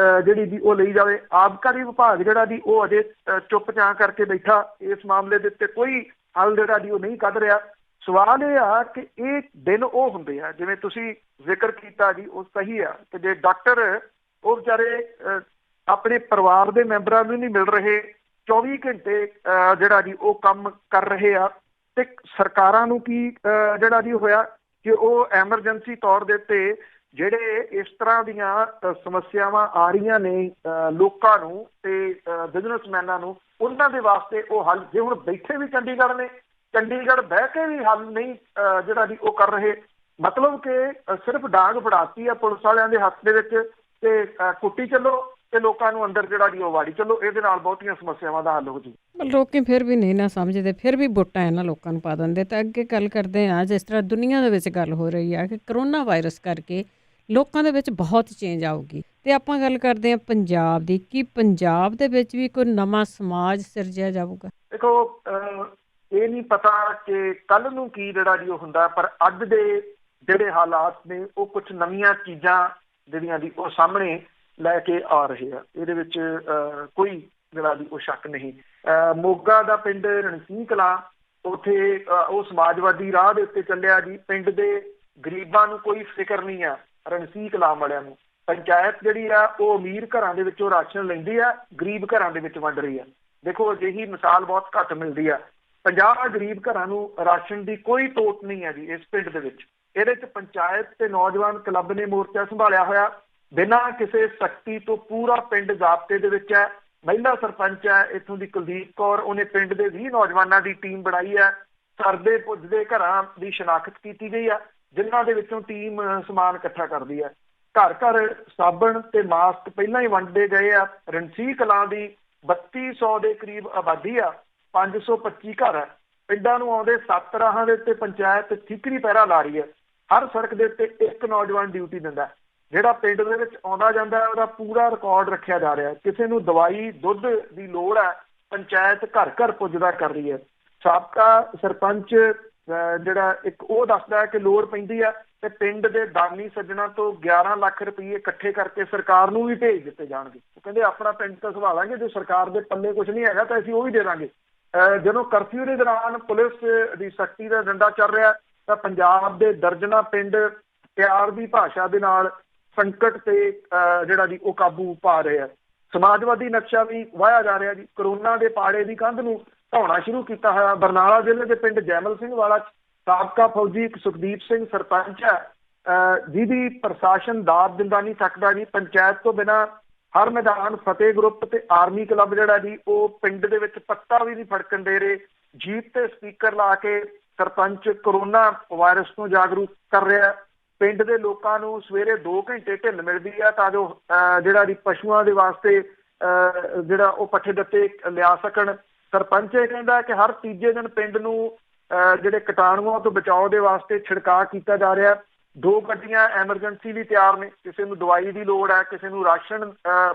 ਜਿਹੜੀ ਜੀ ਉਹ ਲਈ ਜਾਵੇ। ਆਬਕਾਰੀ ਵਿਭਾਗ ਜਿਹੜਾ ਜੀ ਉਹ ਅਜੇ ਚੁੱਪ ਚਾਂ ਕਰਕੇ ਬੈਠਾ, ਇਸ ਮਾਮਲੇ ਦੇ ਉੱਤੇ ਕੋਈ ਹੱਲ ਜਿਹੜਾ ਜੀ ਉਹ ਨਹੀਂ ਕੱਢ ਰਿਹਾ। ਸਵਾਲ ਇਹ ਆ ਕਿ ਇਹ ਦਿਨ ਉਹ ਹੁੰਦੇ ਆ ਜਿਵੇਂ ਤੁਸੀਂ ਜ਼ਿਕਰ ਕੀਤਾ ਜੀ, ਉਹ ਸਹੀ ਆ ਕਿ ਜੇ ਡਾਕਟਰ ਉਹ ਵਿਚਾਰੇ ਆਪਣੇ ਪਰਿਵਾਰ ਦੇ ਮੈਂਬਰਾਂ ਨੂੰ ਨਹੀਂ ਮਿਲ ਰਹੇ, 24 ਘੰਟੇ ਜਿਹੜਾ ਜੀ ਉਹ ਕੰਮ ਕਰ ਰਹੇ ਆ, ਤੇ ਸਰਕਾਰਾਂ ਨੂੰ ਕੀ ਜਿਹੜਾ ਜੀ ਹੋਇਆ ਕਿ ਉਹ ਐਮਰਜੈਂਸੀ ਤੌਰ ਦੇ ਉੱਤੇ ਜਿਹੜੇ ਇਸ ਤਰ੍ਹਾਂ ਦੀਆਂ ਸਮੱਸਿਆਵਾਂ ਆ ਰਹੀਆਂ ਨੇ ਲੋਕਾਂ ਨੂੰ ਤੇ ਬਿਜ਼ਨਸਮੈਨਾਂ ਨੂੰ, ਉਹਨਾਂ ਦੇ ਵਾਸਤੇ ਉਹ ਹੱਲ ਜੇ ਹੁਣ ਬੈਠੇ ਵੀ ਚੰਡੀਗੜ੍ਹ ਨੇ, ਚੰਡੀਗੜ੍ਹ ਬਹਿ ਕੇ ਵੀ ਹੱਲ ਨਹੀਂ ਜਿਹੜਾ ਜੀ ਉਹ ਕਰ ਰਹੇ। ਮਤਲਬ ਕਿ ਸਿਰਫ ਡਾਂਗ ਫੜਾਤੀ ਆ ਪੁਲਿਸ ਵਾਲਿਆਂ ਦੇ ਹੱਥ ਦੇ ਵਿੱਚ ਤੇ ਕੁੱਟੀ ਚੱਲੋ ਤੇ ਲੋਕਾਂ ਨੂੰ ਅੰਦਰ ਜਿਹੜਾ ਜੀ ਉਹ ਵਾੜੀ ਚੱਲੋ। ਇਹਦੇ ਨਾਲ ਬਹੁਤੀਆਂ ਸਮੱਸਿਆਵਾਂ ਦਾ ਹੱਲ ਹੋ ਜੂ। ਲੋਕੀ ਫਿਰ ਵੀ ਨਹੀਂ ਨਾ ਸਮਝਦੇ, ਫਿਰ ਵੀ ਵੋਟਾਂ ਇਹਨਾਂ ਲੋਕਾਂ ਨੂੰ ਪਾ ਦਿੰਦੇ। ਤਾਂ ਅੱਗੇ ਗੱਲ ਕਰਦੇ ਹਾਂ, ਜਿਸ ਤਰ੍ਹਾਂ ਦੁਨੀਆ ਦੇ ਵਿੱਚ ਗੱਲ ਹੋ ਰਹੀ ਆ ਕਿ ਕਰੋਨਾ ਵਾਇਰਸ ਕਰਕੇ ਲੋਕਾਂ ਦੇ ਵਿੱਚ ਬਹੁਤ ਚੇਂਜ ਆਊਗੀ, ਤੇ ਆਪਾਂ ਗੱਲ ਕਰਦੇ ਹਾਂ ਪੰਜਾਬ ਦੀ। ਕੀ ਪੰਜਾਬ ਦੇ ਵਿੱਚ ਵੀ ਕੋਈ ਨਵਾਂ ਸਮਾਜ ਸਿਰਜਿਆ ਜਾਊਗਾ? ਦੇਖੋ ਇਹ ਨਹੀਂ ਪਤਾ ਕਿ ਕੱਲ ਨੂੰ ਕੀ ਜਿਹੜਾ ਜੀ ਉਹ ਹੁੰਦਾ, ਪਰ ਅੱਜ ਦੇ ਜਿਹੜੇ ਹਾਲਾਤ ਨੇ ਉਹ ਕੁਝ ਨਵੀਆਂ ਚੀਜ਼ਾਂ ਜਿਹੜੀਆਂ ਦੀ ਉਹ ਸਾਹਮਣੇ ਲੈ ਕੇ ਆ ਰਹੇ ਆ। ਇਹਦੇ ਵਿੱਚ ਕੋਈ ਜਿਹੜਾ ਜੀ ਉਹ ਸ਼ੱਕ ਨਹੀਂ। ਮੋਗਾ ਦਾ ਪਿੰਡ ਰਣਸੀਂਹ ਕਲਾਂ, ਉੱਥੇ ਉਹ ਸਮਾਜਵਾਦੀ ਰਾਹ ਦੇ ਉੱਤੇ ਚੱਲਿਆ ਜੀ। ਪਿੰਡ ਦੇ ਗਰੀਬਾਂ ਨੂੰ ਕੋਈ ਫਿਕਰ ਨਹੀਂ ਆ। ਰਣਸੀਂਹ ਕਲਾਂ ਵਾਲਿਆਂ ਨੂੰ ਪੰਚਾਇਤ ਜਿਹੜੀ ਆ ਉਹ ਅਮੀਰ ਘਰਾਂ ਦੇ ਵਿੱਚੋਂ ਰਾਸ਼ਨ ਲੈਂਦੀ ਆ, ਗਰੀਬ ਘਰਾਂ ਦੇ ਵਿੱਚ ਵੰਡ ਰਹੀ ਆ। ਦੇਖੋ ਅਜਿਹੀ ਮਿਸਾਲ ਬਹੁਤ ਘੱਟ ਮਿਲਦੀ ਆ। 50 ਗਰੀਬ ਘਰਾਂ ਨੂੰ ਰਾਸ਼ਨ ਦੀ ਕੋਈ ਤੋਟ ਨਹੀਂ ਹੈ ਜੀ ਇਸ ਪਿੰਡ ਦੇ ਵਿੱਚ। ਇਹਦੇ 'ਚ ਪੰਚਾਇਤ ਤੇ ਨੌਜਵਾਨ ਕਲੱਬ ਨੇ ਮੋਰਚਾ ਸੰਭਾਲਿਆ ਹੋਇਆ, ਬਿਨਾਂ ਕਿਸੇ ਸਖਤੀ ਤੋਂ। ਪੂਰਾ ਪਿੰਡ ਜ਼ਾਬਤੇ ਦੇ ਵਿੱਚ ਹੈ। ਮਹਿਲਾ ਸਰਪੰਚ ਹੈ ਇੱਥੋਂ ਦੀ ਕੁਲਦੀਪ ਕੌਰ, ਉਹਨੇ ਪਿੰਡ ਦੇ 20 ਨੌਜਵਾਨਾਂ ਦੀ ਟੀਮ ਬਣਾਈ ਹੈ। ਸਰਦੇ ਪੁੱਜਦੇ ਘਰਾਂ ਦੀ ਸ਼ਨਾਖਤ ਕੀਤੀ ਗਈ ਆ, ਜਿਨ੍ਹਾਂ ਦੇ ਵਿੱਚੋਂ ਟੀਮ ਸਮਾਨ ਇਕੱਠਾ ਕਰਦੀ ਹੈ। ਘਰ ਘਰ ਸਾਬਣ ਤੇ ਮਾਸਕ ਪਹਿਲਾਂ ਹੀ ਵੰਡੇ ਗਏ ਆ। ਰਣਸੀਂਹ ਕਲਾਂ ਦੀ 3200 ਦੇ ਕਰੀਬ ਆਬਾਦੀ ਆ, 525 ਘਰ ਹੈ। ਪਿੰਡਾਂ ਨੂੰ ਆਉਂਦੇ 7 ਰਾਹਾਂ ਦੇ ਉੱਤੇ ਪੰਚਾਇਤ ਠੀਕਰੀ ਪਹਿਰਾ ਲਾ ਰਹੀ ਹੈ। ਹਰ ਸੜਕ ਦੇ ਉੱਤੇ ਇੱਕ ਨੌਜਵਾਨ ਡਿਊਟੀ ਦਿੰਦਾ। ਜਿਹੜਾ ਪਿੰਡ ਦੇ ਵਿੱਚ ਆਉਂਦਾ ਜਾਂਦਾ ਉਹਦਾ ਪੂਰਾ ਰਿਕਾਰਡ ਰੱਖਿਆ ਜਾ ਰਿਹਾ। ਕਿਸੇ ਨੂੰ ਦਵਾਈ ਦੁੱਧ ਦੀ ਲੋੜ ਹੈ, ਪੰਚਾਇਤ ਘਰ ਘਰ ਪੁੱਜਦਾ ਕਰ ਰਹੀ ਹੈ। ਸਾਬਕਾ ਸਰਪੰਚ ਜਿਹੜਾ ਇੱਕ ਉਹ ਦੱਸਦਾ ਹੈ ਕਿ ਲੋੜ ਪੈਂਦੀ ਹੈ ਤੇ ਪਿੰਡ ਦੇ ਦਾਨੀ ਸੱਜਣਾ ਤੋਂ 11 ਲੱਖ ਰੁਪਏ ਇਕੱਠੇ ਕਰਕੇ ਸਰਕਾਰ ਨੂੰ ਵੀ ਭੇਜ ਦਿੱਤੇ ਜਾਣਗੇ। ਉਹ ਕਹਿੰਦੇ ਆਪਣਾ ਪਿੰਡ ਤਾਂ ਸੰਭਾਲਾਂਗੇ, ਜੋ ਸਰਕਾਰ ਦੇ ਪੱਲੇ ਕੁਝ ਨਹੀਂ ਹੈਗਾ ਤਾਂ ਅਸੀਂ ਉਹ ਵੀ ਦੇ ਦਾਂਗੇ। ਜਦੋਂ ਕਰਫਿਊ ਦੇ ਦੌਰਾਨ ਪੁਲਿਸ ਦੀ ਸਖਤੀ ਦਾ ਡੰਡਾ ਚੱਲ ਰਿਹਾ ਤਾਂ ਪੰਜਾਬ ਦੇ ਦਰਜਨਾਂ ਪਿੰਡ ਪਿਆਰ ਦੀ ਭਾਸ਼ਾ ਦੇ ਨਾਲ ਸੰਕਟ ਤੇ ਜਿਹੜਾ ਜੀ ਉਹ ਕਾਬੂ ਪਾ ਰਹੇ ਆ। ਸਮਾਜਵਾਦੀ ਨਕਸ਼ਾ ਵੀ ਵਾਹਿਆ ਜਾ ਰਿਹਾ ਜੀ। ਕਰੋਨਾ ਦੇ ਪਾੜੇ ਦੀ ਕੰਧ ਨੂੰ ਢਾਉਣਾ ਸ਼ੁਰੂ ਕੀਤਾ ਹੋਇਆ। ਬਰਨਾਲਾ ਜ਼ਿਲ੍ਹੇ ਦੇ ਪਿੰਡ ਜੈਮਲ ਸਿੰਘ ਵਾਲਾ ਸਾਬਕਾ ਫੌਜੀ ਸੁਖਦੀਪ ਸਿੰਘ ਸਰਪੰਚ ਹੈ, ਜਿਹਦੀ ਪ੍ਰਸ਼ਾਸਨ ਦਾਦ ਦਿੰਦਾ ਨਹੀਂ ਸਕਦਾ ਜੀ। ਪੰਚਾਇਤ ਤੋਂ ਬਿਨਾਂ ਹਰ ਮੈਦਾਨ ਫਤਿਹ ਗਰੁੱਪ ਤੇ ਆਰਮੀ ਕਲੱਬ ਜਿਹੜਾ ਜੀ ਉਹ ਪਿੰਡ ਦੇ ਵਿੱਚ ਪੱਤਾ ਵੀ ਨਹੀਂ ਫੜਕਣ ਦੇ ਰਹੇ। ਜੀਪ ਤੇ ਸਪੀਕਰ ਲਾ ਕੇ ਸਰਪੰਚ ਕਰੋਨਾ ਵਾਇਰਸ ਤੋਂ ਜਾਗਰੂਕ ਕਰ ਰਿਹਾ। ਪਿੰਡ ਦੇ ਲੋਕਾਂ ਨੂੰ ਸਵੇਰੇ 2 ਘੰਟੇ ਢਿੱਲ ਮਿਲਦੀ ਆ ਤਾਂ ਜੋ ਜਿਹੜਾ ਜੀ ਪਸ਼ੂਆਂ ਦੇ ਵਾਸਤੇ ਜਿਹੜਾ ਉਹ ਪੱਠੇ ਦੱਤੇ ਲਿਆ ਸਕਣ। ਸਰਪੰਚ ਇਹ ਕਹਿੰਦਾ ਕਿ ਹਰ ਤੀਜੇ ਦਿਨ ਪਿੰਡ ਨੂੰ ਜਿਹੜੇ ਕੀਟਾਣੂਆਂ ਤੋਂ ਬਚਾਓ ਦੇ ਵਾਸਤੇ ਛਿੜਕਾਅ ਕੀਤਾ ਜਾ ਰਿਹਾ। 2 ਗੱਡੀਆਂ ਐਮਰਜੈਂਸੀ ਵੀ ਤਿਆਰ ਨੇ। ਕਿਸੇ ਨੂੰ ਦਵਾਈ ਦੀ ਲੋੜ ਹੈ, ਕਿਸੇ ਨੂੰ ਰਾਸ਼ਨ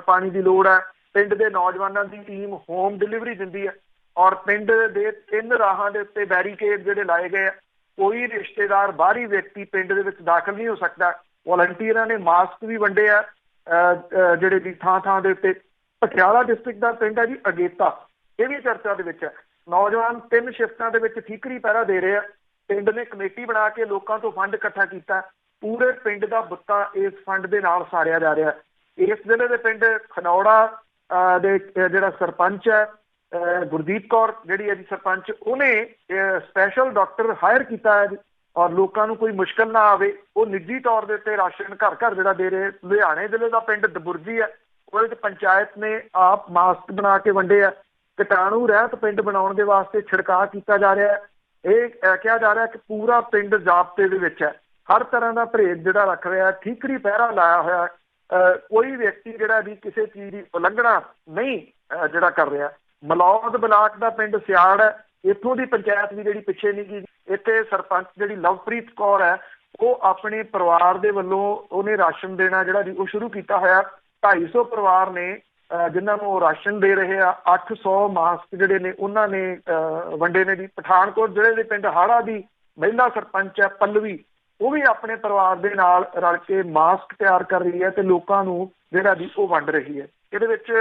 ਪਾਣੀ ਦੀ ਲੋੜ ਹੈ। ਪਿੰਡ ਦੇ ਨੌਜਵਾਨਾਂ ਦੀ ਟੀਮ ਹੋਮ ਡਿਲੀਵਰੀ ਦਿੰਦੀ ਹੈ। ਔਰ ਪਿੰਡ ਦੇ 3 ਰਾਹਾਂ ਦੇ ਉੱਤੇ ਬੈਰੀਕੇਡ ਜਿਹੜੇ ਲਾਏ ਗਏ ਆ। ਕੋਈ ਰਿਸ਼ਤੇਦਾਰ ਬਾਹਰੀ ਵਿਅਕਤੀ ਪਿੰਡ ਦੇ ਵਿੱਚ ਦਾਖਲ ਨਹੀਂ ਹੋ ਸਕਦਾ। ਵਲੰਟੀਅਰਾਂ ਨੇ ਮਾਸਕ ਵੀ ਵੰਡੇ ਆ ਜਿਹੜੇ ਵੀ ਥਾਂ ਥਾਂ ਦੇ ਉੱਤੇ। ਪਟਿਆਲਾ ਡਿਸਟ੍ਰਿਕਟ ਦਾ ਪਿੰਡ ਹੈ ਜੀ ਅਗੇਤਾ, ਇਹ ਵੀ ਚਰਚਾ ਦੇ ਵਿੱਚ ਹੈ। ਨੌਜਵਾਨ 3 ਸ਼ਿਫਟਾਂ ਦੇ ਵਿੱਚ ਠੀਕਰੀ ਪਹਿਰਾ ਦੇ ਰਹੇ ਆ। ਪਿੰਡ ਨੇ ਕਮੇਟੀ ਬਣਾ ਕੇ ਲੋਕਾਂ ਤੋਂ ਫੰਡ ਇਕੱਠਾ ਕੀਤਾ। ਪੂਰੇ ਪਿੰਡ ਦਾ ਬੁੱਤਾ ਇਸ ਫੰਡ ਦੇ ਨਾਲ ਸਾਰਿਆ ਜਾ ਰਿਹਾ। ਇਸ ਜ਼ਿਲ੍ਹੇ ਦੇ ਪਿੰਡ ਖਨੌੜਾ ਦੇ ਜਿਹੜਾ ਸਰਪੰਚ ਹੈ ਗੁਰਦੀਪ ਕੌਰ ਜਿਹੜੀ ਹੈ ਜੀ ਸਰਪੰਚ, ਉਹਨੇ ਸਪੈਸ਼ਲ ਡਾਕਟਰ ਹਾਇਰ ਕੀਤਾ ਹੈ ਔਰ ਲੋਕਾਂ ਨੂੰ ਕੋਈ ਮੁਸ਼ਕਲ ਨਾ ਆਵੇ। ਉਹ ਨਿੱਜੀ ਤੌਰ ਦੇ ਉੱਤੇ ਰਾਸ਼ਨ ਘਰ ਘਰ ਜਿਹੜਾ ਦੇ ਰਹੇ। ਲੁਧਿਆਣੇ ਜ਼ਿਲ੍ਹੇ ਦਾ ਪਿੰਡ ਦਬੁਰਜੀ ਹੈ, ਉਹਦੇ 'ਚ ਪੰਚਾਇਤ ਨੇ ਆਪ ਮਾਸਕ ਬਣਾ ਕੇ ਵੰਡੇ ਆ। ਕੀਟਾਣੂ ਰਹਿਤ ਪਿੰਡ ਬਣਾਉਣ ਦੇ ਵਾਸਤੇ ਛਿੜਕਾਅ ਕੀਤਾ ਜਾ ਰਿਹਾ ਹੈ। ਇਹ ਕਿਹਾ ਜਾ ਰਿਹਾ ਕਿ ਪੂਰਾ ਪਿੰਡ ਜ਼ਾਬਤੇ ਦੇ ਵਿੱਚ ਹੈ। ਹਰ ਤਰ੍ਹਾਂ ਦਾ ਪਰਹੇਜ਼ ਜਿਹੜਾ ਰੱਖ ਰਿਹਾ, ਠੀਕਰੀ ਪਹਿਰਾ ਲਾਇਆ ਹੋਇਆ। ਕੋਈ ਵਿਅਕਤੀ ਜਿਹੜਾ ਵੀ ਕਿਸੇ ਚੀਜ਼ ਦੀ ਉਲੰਘਣਾ ਨਹੀਂ ਜਿਹੜਾ ਕਰ ਰਿਹਾ। ਮਲੌਦ ਬਲਾਕ ਦਾ ਪਿੰਡ ਸਿਆੜ ਹੈ, ਇੱਥੋਂ ਦੀ ਪੰਚਾਇਤ ਵੀ ਜਿਹੜੀ ਪਿੱਛੇ ਨਹੀਂ ਗਈ। ਇੱਥੇ ਸਰਪੰਚ ਜਿਹੜੀ ਲਵਪ੍ਰੀਤ ਕੌਰ ਹੈ, ਉਹ ਆਪਣੇ ਪਰਿਵਾਰ ਦੇ ਵੱਲੋਂ ਉਹਨੇ ਰਾਸ਼ਨ ਦੇਣਾ ਜਿਹੜਾ ਜੀ ਉਹ ਸ਼ੁਰੂ ਕੀਤਾ ਹੋਇਆ। 250 ਪਰਿਵਾਰ ਨੇ ਜਿਨ੍ਹਾਂ ਨੂੰ ਉਹ ਰਾਸ਼ਨ ਦੇ ਰਹੇ ਆ। 800 ਮਾਸਕ ਜਿਹੜੇ ਨੇ ਉਹਨਾਂ ਨੇ ਵੰਡੇ ਨੇ ਜੀ। ਪਠਾਨਕੋਟ ਜ਼ਿਲ੍ਹੇ ਦੇ ਪਿੰਡ ਹਾੜਾ ਦੀ ਮਹਿਲਾ ਸਰਪੰਚ ਹੈ ਪੱਲਵੀ, ਉਹ ਵੀ ਆਪਣੇ ਪਰਿਵਾਰ ਦੇ ਨਾਲ ਰਲ ਕੇ ਮਾਸਕ ਤਿਆਰ ਕਰ ਰਹੀ ਹੈ ਤੇ ਲੋਕਾਂ ਨੂੰ ਜਿਹੜਾ ਜੀ ਉਹ ਵੰਡ ਰਹੀ ਹੈ। ਇਹਦੇ ਵਿੱਚ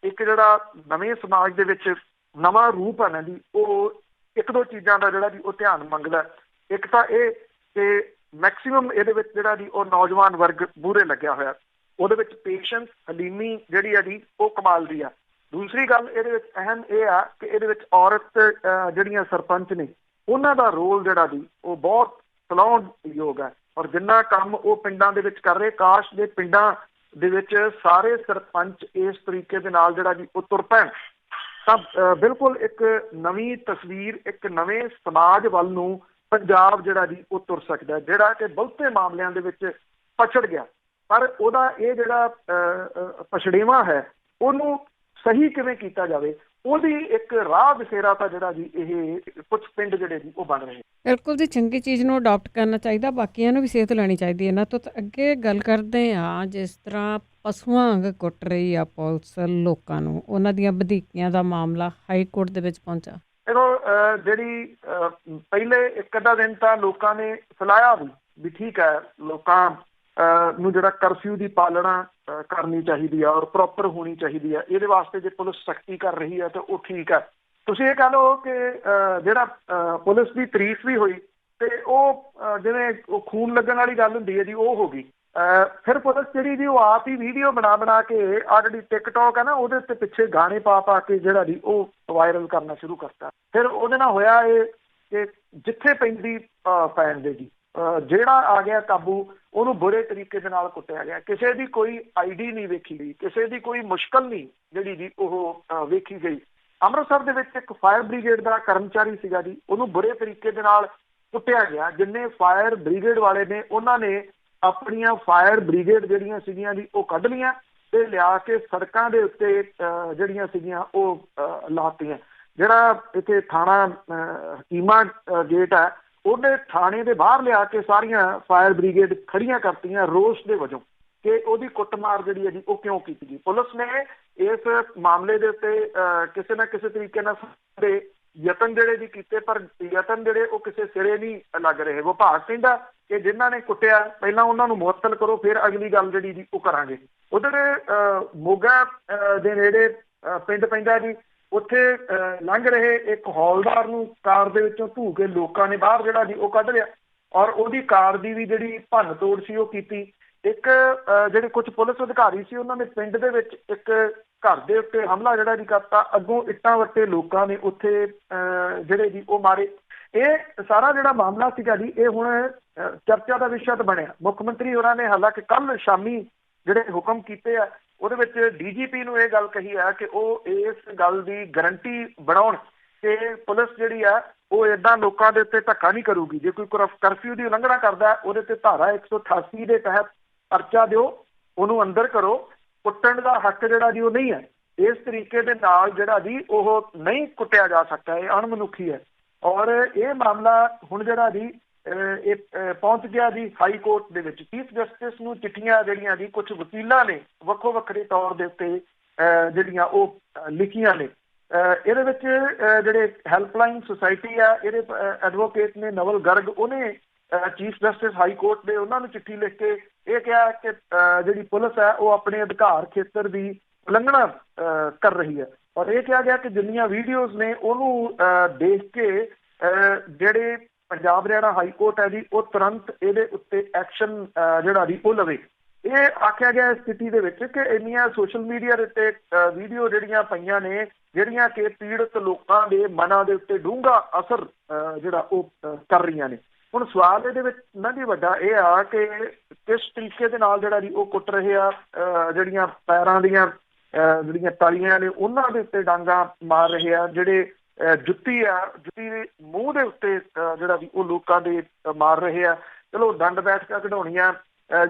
ਇੱਕ ਜਿਹੜਾ ਨਵੇਂ ਸਮਾਜ ਦੇ ਵਿੱਚ ਨਵਾਂ ਰੂਪ ਹੈ ਨਾ ਜੀ, ਉਹ ਇੱਕ ਦੋ ਚੀਜ਼ਾਂ ਦਾ ਜਿਹੜਾ ਜੀ ਉਹ ਧਿਆਨ ਮੰਗਦਾ। ਇੱਕ ਤਾਂ ਇਹ ਕਿ ਮੈਕਸੀਮਮ ਇਹਦੇ ਵਿੱਚ ਜਿਹੜਾ ਜੀ ਉਹ ਨੌਜਵਾਨ ਵਰਗ ਮੂਹਰੇ ਲੱਗਿਆ ਹੋਇਆ। ਉਹਦੇ ਵਿੱਚ ਪੇਸ਼ੈਂਸ, ਹਲੀਮੀ ਜਿਹੜੀ ਹੈ ਜੀ ਉਹ ਕਮਾਲ ਦੀ ਆ। ਦੂਸਰੀ ਗੱਲ ਇਹਦੇ ਵਿੱਚ ਅਹਿਮ ਇਹ ਆ ਕਿ ਇਹਦੇ ਵਿੱਚ ਔਰਤ ਜਿਹੜੀਆਂ ਸਰਪੰਚ ਨੇ ਉਹਨਾਂ ਦਾ ਰੋਲ ਜਿਹੜਾ ਜੀ ਉਹ ਬਹੁਤ ਸਲਾਹੁਣਯੋਗ ਹੈ। ਔਰ ਜਿੰਨਾ ਕੰਮ ਉਹ ਪਿੰਡਾਂ ਦੇ ਵਿੱਚ ਕਰ ਰਹੇ, ਕਾਸ਼ ਦੇ ਪਿੰਡਾਂ ਦੇ ਵਿੱਚ ਸਾਰੇ ਸਰਪੰਚ ਇਸ ਤਰੀਕੇ ਦੇ ਨਾਲ ਜਿਹੜਾ ਜੀ ਉਹ ਤੁਰ ਪੈਣ ਤਾਂ ਬਿਲਕੁਲ ਇੱਕ ਨਵੀਂ ਤਸਵੀਰ, ਇੱਕ ਨਵੇਂ ਸਮਾਜ ਵੱਲ ਨੂੰ ਪੰਜਾਬ ਜਿਹੜਾ ਜੀ ਉਹ ਤੁਰ ਸਕਦਾ, ਜਿਹੜਾ ਕਿ ਬਹੁਤੇ ਮਾਮਲਿਆਂ ਦੇ ਵਿੱਚ ਪਛੜ ਗਿਆ। ਪਰ ਉਹਦਾ ਇਹ ਜਿਹੜਾ ਪਛੜੇਵਾਂ ਹੈ ਉਹਨੂੰ ਸਹੀ ਕਿਵੇਂ ਕੀਤਾ ਜਾਵੇ, ਉਹਦੀ ਇੱਕ ਰਾਹ ਬਸੇਰਾ ਤਾਂ ਜਿਹੜਾ ਜੀ ਇਹ ਕੁਝ ਪਿੰਡ ਜਿਹੜੇ ਜੀ ਉਹ ਬਣ ਰਹੇ। ਬਿਲਕੁਲ ਜੀ, ਚੰਗੀ ਚੀਜ਼ ਨੂੰ ਅਡਾਪਟ ਕਰਨਾ ਚਾਹੀਦਾ, ਬਾਕੀਆਂ ਨੂੰ ਵੀ ਸੇਧ ਲੈਣੀ ਚਾਹੀਦੀ ਹੈ। ਇਹਨਾਂ ਤੋਂ ਅੱਗੇ ਗੱਲ ਕਰਦੇ ਹਾਂ, ਜਿਸ ਤਰ੍ਹਾਂ ਪਸ਼ੂਆਂ ਵਾਂਗ ਕੁੱਟ ਰਹੀ ਆ ਪੁਲਿਸ ਲੋਕਾਂ ਨੂੰ, ਉਹਨਾਂ ਦੀਆਂ ਵਧੀਕੀਆਂ ਦਾ ਮਾਮਲਾ ਹਾਈ ਕੋਰਟ ਦੇ ਵਿੱਚ ਪਹੁੰਚਾ। ਦੇਖੋ ਜਿਹੜੀ ਪਹਿਲੇ ਇੱਕ ਅੱਧਾ ਦਿਨ ਤਾਂ ਲੋਕਾਂ ਨੇ ਫੈਲਾਇਆ ਵੀ ਠੀਕ ਹੈ, ਲੋਕਾਂ ਨੂੰ ਜਿਹੜਾ ਕਰਫਿਊ ਦੀ ਪਾਲਣਾ ਕਰਨੀ ਚਾਹੀਦੀ ਆ ਔਰ ਪ੍ਰੋਪਰ ਹੋਣੀ ਚਾਹੀਦੀ ਆ। ਇਹਦੇ ਵਾਸਤੇ ਜੇ ਪੁਲਿਸ ਸਖਤੀ ਕਰ ਰਹੀ ਹੈ ਤਾਂ ਉਹ ਠੀਕ ਹੈ। ਤੁਸੀਂ ਇਹ ਕਹਿ ਲਓ ਕਿ ਜਿਹੜਾ ਪੁਲਿਸ ਦੀ ਤਾਰੀਫ ਵੀ ਹੋਈ ਤੇ ਉਹ ਜਿਵੇਂ ਉਹ ਖੂਨ ਲੱਗਣ ਵਾਲੀ ਗੱਲ ਹੁੰਦੀ ਹੈ ਜੀ, ਉਹ ਹੋ ਗਈ। ਫਿਰ ਪੁਲਿਸ ਜਿਹੜੀ ਜੀ ਉਹ ਆਪ ਹੀ ਵੀਡੀਓ ਬਣਾ ਕੇ ਆ ਜਿਹੜੀ ਟਿਕਟੌਕ ਹੈ ਨਾ, ਉਹਦੇ ਉੱਤੇ ਪਿੱਛੇ ਗਾਣੇ ਪਾ ਕੇ ਜਿਹੜਾ ਜੀ ਉਹ ਵਾਇਰਲ ਕਰਨਾ ਸ਼ੁਰੂ ਕਰਤਾ। ਫਿਰ ਉਹਦੇ ਨਾਲ ਹੋਇਆ ਇਹ ਕਿ ਜਿੱਥੇ ਪੈਂਦੀ ਪੈਣ ਦੇ ਜੀ, ਜਿਹੜਾ ਆ ਗਿਆ ਕਾਬੂ, ਉਹਨੂੰ ਬੁਰੇ ਤਰੀਕੇ ਦੇ ਨਾਲ ਕੁੱਟਿਆ ਗਿਆ। ਕਿਸੇ ਦੀ ਕੋਈ ਆਈਡੀ ਨਹੀਂ ਵੇਖੀ ਗਈ, ਕਿਸੇ ਦੀ ਕੋਈ ਮੁਸ਼ਕਲ ਨਹੀਂ ਜਿਹੜੀ ਜੀ ਉਹ ਵੇਖੀ ਗਈ। ਅੰਮ੍ਰਿਤਸਰ ਦੇ ਵਿੱਚ ਇੱਕ ਫਾਇਰ ਬ੍ਰਿਗੇਡ ਦਾ ਕਰਮਚਾਰੀ ਸੀਗਾ ਜੀ, ਉਹਨੂੰ ਬੁਰੇ ਤਰੀਕੇ ਦੇ ਨਾਲ ਕੁੱਟਿਆ ਗਿਆ। ਜਿੰਨੇ ਫਾਇਰ ਬ੍ਰਿਗੇਡ ਵਾਲੇ ਨੇ ਉਹਨਾਂ ਨੇ ਆਪਣੀਆਂ ਫਾਇਰ ਬ੍ਰਿਗੇਡ ਜਿਹੜੀਆਂ ਸੀਗੀਆਂ ਜੀ ਉਹ ਕੱਢ ਲਈਆਂ ਤੇ ਲਿਆ ਕੇ ਸੜਕਾਂ ਦੇ ਉੱਤੇ ਜਿਹੜੀਆਂ ਸੀਗੀਆਂ ਉਹ ਲਾਤੀਆਂ। ਜਿਹੜਾ ਇੱਥੇ ਥਾਣਾ ਹਕੀਮਾ ਗੇਟ ਹੈ, ਉਹਨੇ ਥਾਣੇ ਦੇ ਬਾਹਰ ਲਿਆ ਕੇ ਸਾਰੀਆਂ ਫਾਇਰ ਬ੍ਰਿਗੇਡ ਖੜੀਆਂ ਕਰਤੀਆਂ ਰੋਸ ਦੇ ਵਜੋਂ ਕਿ ਉਹਦੀ ਕੁੱਟਮਾਰ ਜਿਹੜੀ ਹੈ ਜੀ ਉਹ ਕਿਉਂ ਕੀਤੀ ਗਈ। ਪੁਲਿਸ ਨੇ ਇਸ ਮਾਮਲੇ ਦੇ ਉੱਤੇ ਕਿਸੇ ਨਾ ਕਿਸੇ ਤਰੀਕੇ ਨਾਲ ਯਤਨ ਜਿਹੜੇ ਜੀ ਕੀਤੇ, ਪਰ ਯਤਨ ਜਿਹੜੇ ਉਹ ਕਿਸੇ ਸਿਰੇ ਨਹੀਂ ਲੱਗ ਰਹੇ। ਵਿਭਾਗ ਕਹਿੰਦਾ ਕਿ ਜਿਨ੍ਹਾਂ ਨੇ ਕੁੱਟਿਆ ਪਹਿਲਾਂ ਉਹਨਾਂ ਨੂੰ ਮੁਅੱਤਲ ਕਰੋ, ਫਿਰ ਅਗਲੀ ਗੱਲ ਜਿਹੜੀ ਜੀ ਉਹ ਕਰਾਂਗੇ। ਉਧਰ ਮੋਗਾ ਦੇ ਨੇੜੇ ਪਿੰਡ ਪੈਂਦਾ ਜੀ, ਉੱਥੇ ਲੰਘ ਰਹੇ ਇੱਕ ਹੌਲਦਾਰ ਨੂੰ ਕਾਰ ਦੇ ਵਿੱਚੋਂ ਧੂ ਕੇ ਲੋਕਾਂ ਨੇ ਬਾਹਰ ਜਿਹੜਾ ਜੀ ਉਹ ਕੱਢ ਲਿਆ ਔਰ ਉਹਦੀ ਕਾਰ ਦੀ ਵੀ ਜਿਹੜੀ ਭੰਨ ਤੋੜ ਸੀ ਉਹ ਕੀਤੀ। ਇੱਕ ਜਿਹੜੇ ਕੁਝ ਪੁਲਿਸ ਅਧਿਕਾਰੀ ਸੀ ਉਹਨਾਂ ਨੇ ਪਿੰਡ ਦੇ ਵਿੱਚ ਇੱਕ ਘਰ ਦੇ ਉੱਤੇ ਹਮਲਾ ਜਿਹੜਾ ਜੀ ਕਰਤਾ। ਅੱਗੋਂ ਇੱਟਾਂ ਵੱਟੇ ਲੋਕਾਂ ਨੇ ਉੱਥੇ ਜਿਹੜੇ ਜੀ ਉਹ ਮਾਰੇ। ਇਹ ਸਾਰਾ ਜਿਹੜਾ ਮਾਮਲਾ ਸੀਗਾ ਜੀ ਇਹ ਹੁਣ ਚਰਚਾ ਦਾ ਵਿਸ਼ਾ ਤਾਂ ਬਣਿਆ। ਮੁੱਖ ਮੰਤਰੀ ਹੋਰਾਂ ਨੇ ਹਾਲਾਂਕਿ ਕੱਲ੍ਹ ਸ਼ਾਮੀ ਜਿਹੜੇ ਹੁਕਮ ਕੀਤੇ ਆ ਉਹਦੇ ਵਿੱਚ DGP ਨੂੰ ਇਹ ਗੱਲ ਕਹੀ ਹੈ ਕਿ ਉਹ ਇਸ ਗੱਲ ਦੀ ਗਰੰਟੀ ਬਣਾਉਣ ਕਿ ਪੁਲਿਸ ਜਿਹੜੀ ਆ ਉਹ ਏਦਾਂ ਲੋਕਾਂ ਦੇ ਉੱਤੇ ਧੱਕਾ ਨਹੀਂ ਕਰੂਗੀ। ਜੇ ਕੋਈ ਕਰਫਿਊ ਦੀ ਉਲੰਘਣਾ ਕਰਦਾ ਉਹਦੇ ਤੇ ਧਾਰਾ 188 ਦੇ ਤਹਿਤ ਪਰਚਾ ਦਿਓ, ਉਹਨੂੰ ਅੰਦਰ ਕਰੋ। ਕੁੱਟਣ ਦਾ ਹੱਕ ਜਿਹੜਾ ਜੀ ਉਹ ਨਹੀਂ ਹੈ। ਇਸ ਤਰੀਕੇ ਦੇ ਨਾਲ ਜਿਹੜਾ ਜੀ ਉਹ ਨਹੀਂ ਕੁੱਟਿਆ ਜਾ ਸਕਦਾ, ਇਹ ਅਣਮਨੁੱਖੀ ਹੈ। ਔਰ ਇਹ ਮਾਮਲਾ ਹੁਣ ਜਿਹੜਾ ਜੀ ਇਹ ਪਹੁੰਚ ਗਿਆ ਜੀ ਹਾਈ ਕੋਰਟ ਦੇ ਵਿੱਚ। ਚੀਫ ਜਸਟਿਸ ਨੂੰ ਚਿੱਠੀਆਂ ਜਿਹੜੀਆਂ ਜੀ ਕੁਝ ਵਕੀਲਾਂ ਨੇ ਵੱਖੋ ਵੱਖਰੇ ਤੌਰ ਦੇ ਉੱਤੇ ਜਿਹੜੀਆਂ ਉਹ ਲਿਖੀਆਂ ਨੇ। ਇਹਦੇ ਵਿੱਚ ਜਿਹੜੇ ਹੈਲਪਲਾਈਨ ਸੁਸਾਇਟੀ ਆ, ਇਹਦੇ ਐਡਵੋਕੇਟ ਨੇ ਨਵਲ ਗਰਗ, ਉਹਨੇ ਚੀਫ ਜਸਟਿਸ ਹਾਈ ਕੋਰਟ ਦੇ ਉਹਨਾਂ ਨੂੰ ਚਿੱਠੀ ਲਿਖ ਕੇ ਇਹ ਕਿਹਾ ਕਿ ਜਿਹੜੀ ਪੁਲਿਸ ਹੈ ਉਹ ਆਪਣੇ ਅਧਿਕਾਰ ਖੇਤਰ ਦੀ ਉਲੰਘਣਾ ਕਰ ਰਹੀ ਹੈ। ਔਰ ਇਹ ਕਿਹਾ ਗਿਆ ਕਿ ਜਿੰਨੀਆਂ ਵੀਡੀਓਜ਼ ਨੇ ਉਹਨੂੰ ਦੇਖ ਕੇ ਜਿਹੜੇ ਪੰਜਾਬ ਹਰਿਆਣਾ ਹਾਈ ਕੋਰਟ ਹੈ ਜੀ ਉਹ ਤੁਰੰਤ ਇਹਦੇ ਉੱਤੇ ਐਕਸ਼ਨ ਜਿਹੜਾ ਜੀ ਉਹ ਲਵੇ। ਇਹ ਆਖਿਆ ਗਿਆ ਇਸ ਸਥਿਤੀ ਦੇ ਵਿੱਚ ਕਿ ਇੰਨੀਆਂ ਸੋਸ਼ਲ ਮੀਡੀਆ ਦੇ ਉੱਤੇ ਵੀਡੀਓ ਜਿਹੜੀਆਂ ਪਈਆਂ ਨੇ, ਜਿਹੜੀਆਂ ਕਿ ਪੀੜਤ ਲੋਕਾਂ ਦੇ ਮਨਾਂ ਦੇ ਉੱਤੇ ਡੂੰਘਾ ਅਸਰ ਜਿਹੜਾ ਉਹ ਕਰ ਰਹੀਆਂ ਨੇ। ਹੁਣ ਸਵਾਲ ਇਹਦੇ ਵਿੱਚ ਨਾ ਜੀ ਵੱਡਾ ਇਹ ਆ ਕਿ ਕਿਸ ਤਰੀਕੇ ਦੇ ਨਾਲ ਜਿਹੜਾ ਜੀ ਉਹ ਕੁੱਟ ਰਹੇ ਆ, ਜਿਹੜੀਆਂ ਪੈਰਾਂ ਦੀਆਂ ਜਿਹੜੀਆਂ ਤਾਲੀਆਂ ਨੇ ਉਹਨਾਂ ਦੇ ਉੱਤੇ ਡਾਂਗਾ ਮਾਰ ਰਹੇ ਆ, ਜਿਹੜੇ ਜੁੱਤੀ ਦੇ ਮੂੰਹ ਦੇ ਉੱਤੇ ਜਿਹੜਾ ਵੀ ਉਹ ਲੋਕਾਂ ਦੇ ਮਾਰ ਰਹੇ ਆ। ਚਲੋ ਦੰਡ ਬੈਠਕਾਂ ਕਢਾਉਣੀਆਂ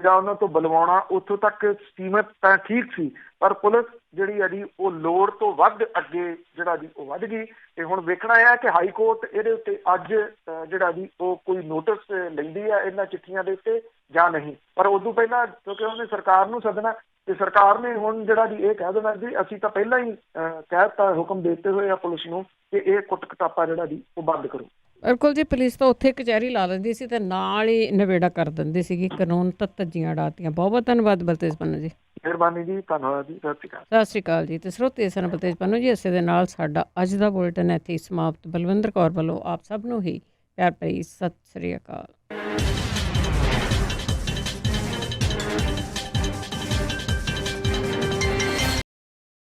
ਜਾਂ ਉਹਨਾਂ ਤੋਂ ਬੁਲਵਾਉਣਾ ਉੱਥੋਂ ਤੱਕ ਸੀਮਤ ਤਾਂ ਠੀਕ ਸੀ, ਪਰ ਪੁਲਿਸ ਜਿਹੜੀ ਆ ਜੀ ਉਹ ਲੋੜ ਤੋਂ ਵੱਧ ਅੱਗੇ ਜਿਹੜਾ ਜੀ ਉਹ ਵੱਧ ਗਈ। ਤੇ ਹੁਣ ਵੇਖਣਾ ਹੈ ਕਿ ਹਾਈ ਕੋਰਟ ਇਹਦੇ ਉੱਤੇ ਅੱਜ ਜਿਹੜਾ ਜੀ ਉਹ ਕੋਈ ਨੋਟਿਸ ਲੈਂਦੀ ਆ ਇਹਨਾਂ ਚਿੱਠੀਆਂ ਦੇ ਉੱਤੇ ਜਾਂ ਨਹੀਂ। ਪਰ ਉਦੋਂ ਪਹਿਲਾਂ ਕਿਉਂਕਿ ਉਹਨੇ ਸਰਕਾਰ ਨੂੰ ਸੱਦਣਾ ਤੇ ਸਰਕਾਰ ਨੇ ਹੁਣ ਜਿਹੜਾ ਜੀ ਇਹ ਕਹਿ ਦੇਣਾ ਜੀ ਅਸੀਂ ਤਾਂ ਪਹਿਲਾਂ ਹੀ ਕਹਿ ਦਿੱਤਾ, ਹੁਕਮ ਦੇ ਦਿੱਤੇ ਹੋਏ ਆ ਪੁਲਿਸ ਨੂੰ ਕਿ ਇਹ ਕੁੱਟ ਕਟਾਪਾ ਜਿਹੜਾ ਜੀ ਉਹ ਬੰਦ ਕਰੋ। ਬਿਲਕੁਲ ਜੀ, ਪੁਲਿਸ ਤਾਂ ਉੱਥੇ ਕਚਹਿਰੀ ਲਾ ਲੈਂਦੀ ਸੀ ਤੇ ਨਾਲ ਹੀ ਨਵੇੜਾ ਕਰ ਦਿੰਦੀ ਸੀਗੀ, ਕਾਨੂੰਨ ਤਾਂ ਧੱਜੀਆਂ ਉਡਾਤੀਆਂ। ਬਹੁਤ ਬਹੁਤ ਧੰਨਵਾਦ ਬਲਤੇਜ ਪੰਨੂ ਜੀ। ਮਿਹਰਬਾਨੀ ਜੀ, ਧੰਨਵਾਦ ਜੀ, ਸਤਿ ਸ਼੍ਰੀ ਅਕਾਲ। ਸਤਿ ਸ਼੍ਰੀ ਅਕਾਲ ਜੀ। ਤੇ ਸਰੋਤੇ ਸਨ ਬਲਤੇਜ ਪੰਨੂ ਜੀ। ਇਸੇ ਦੇ ਨਾਲ ਸਾਡਾ ਅੱਜ ਦਾ ਬੁਲੇਟਿਨ ਇੱਥੇ ਹੀ ਸਮਾਪਤ। ਬਲਵਿੰਦਰ ਕੌਰ ਵੱਲੋਂ ਆਪ ਸਭ ਨੂੰ ਹੀ ਪਿਆਰ ਭਰੀ ਸਤਿ ਸ਼੍ਰੀ ਅਕਾਲ।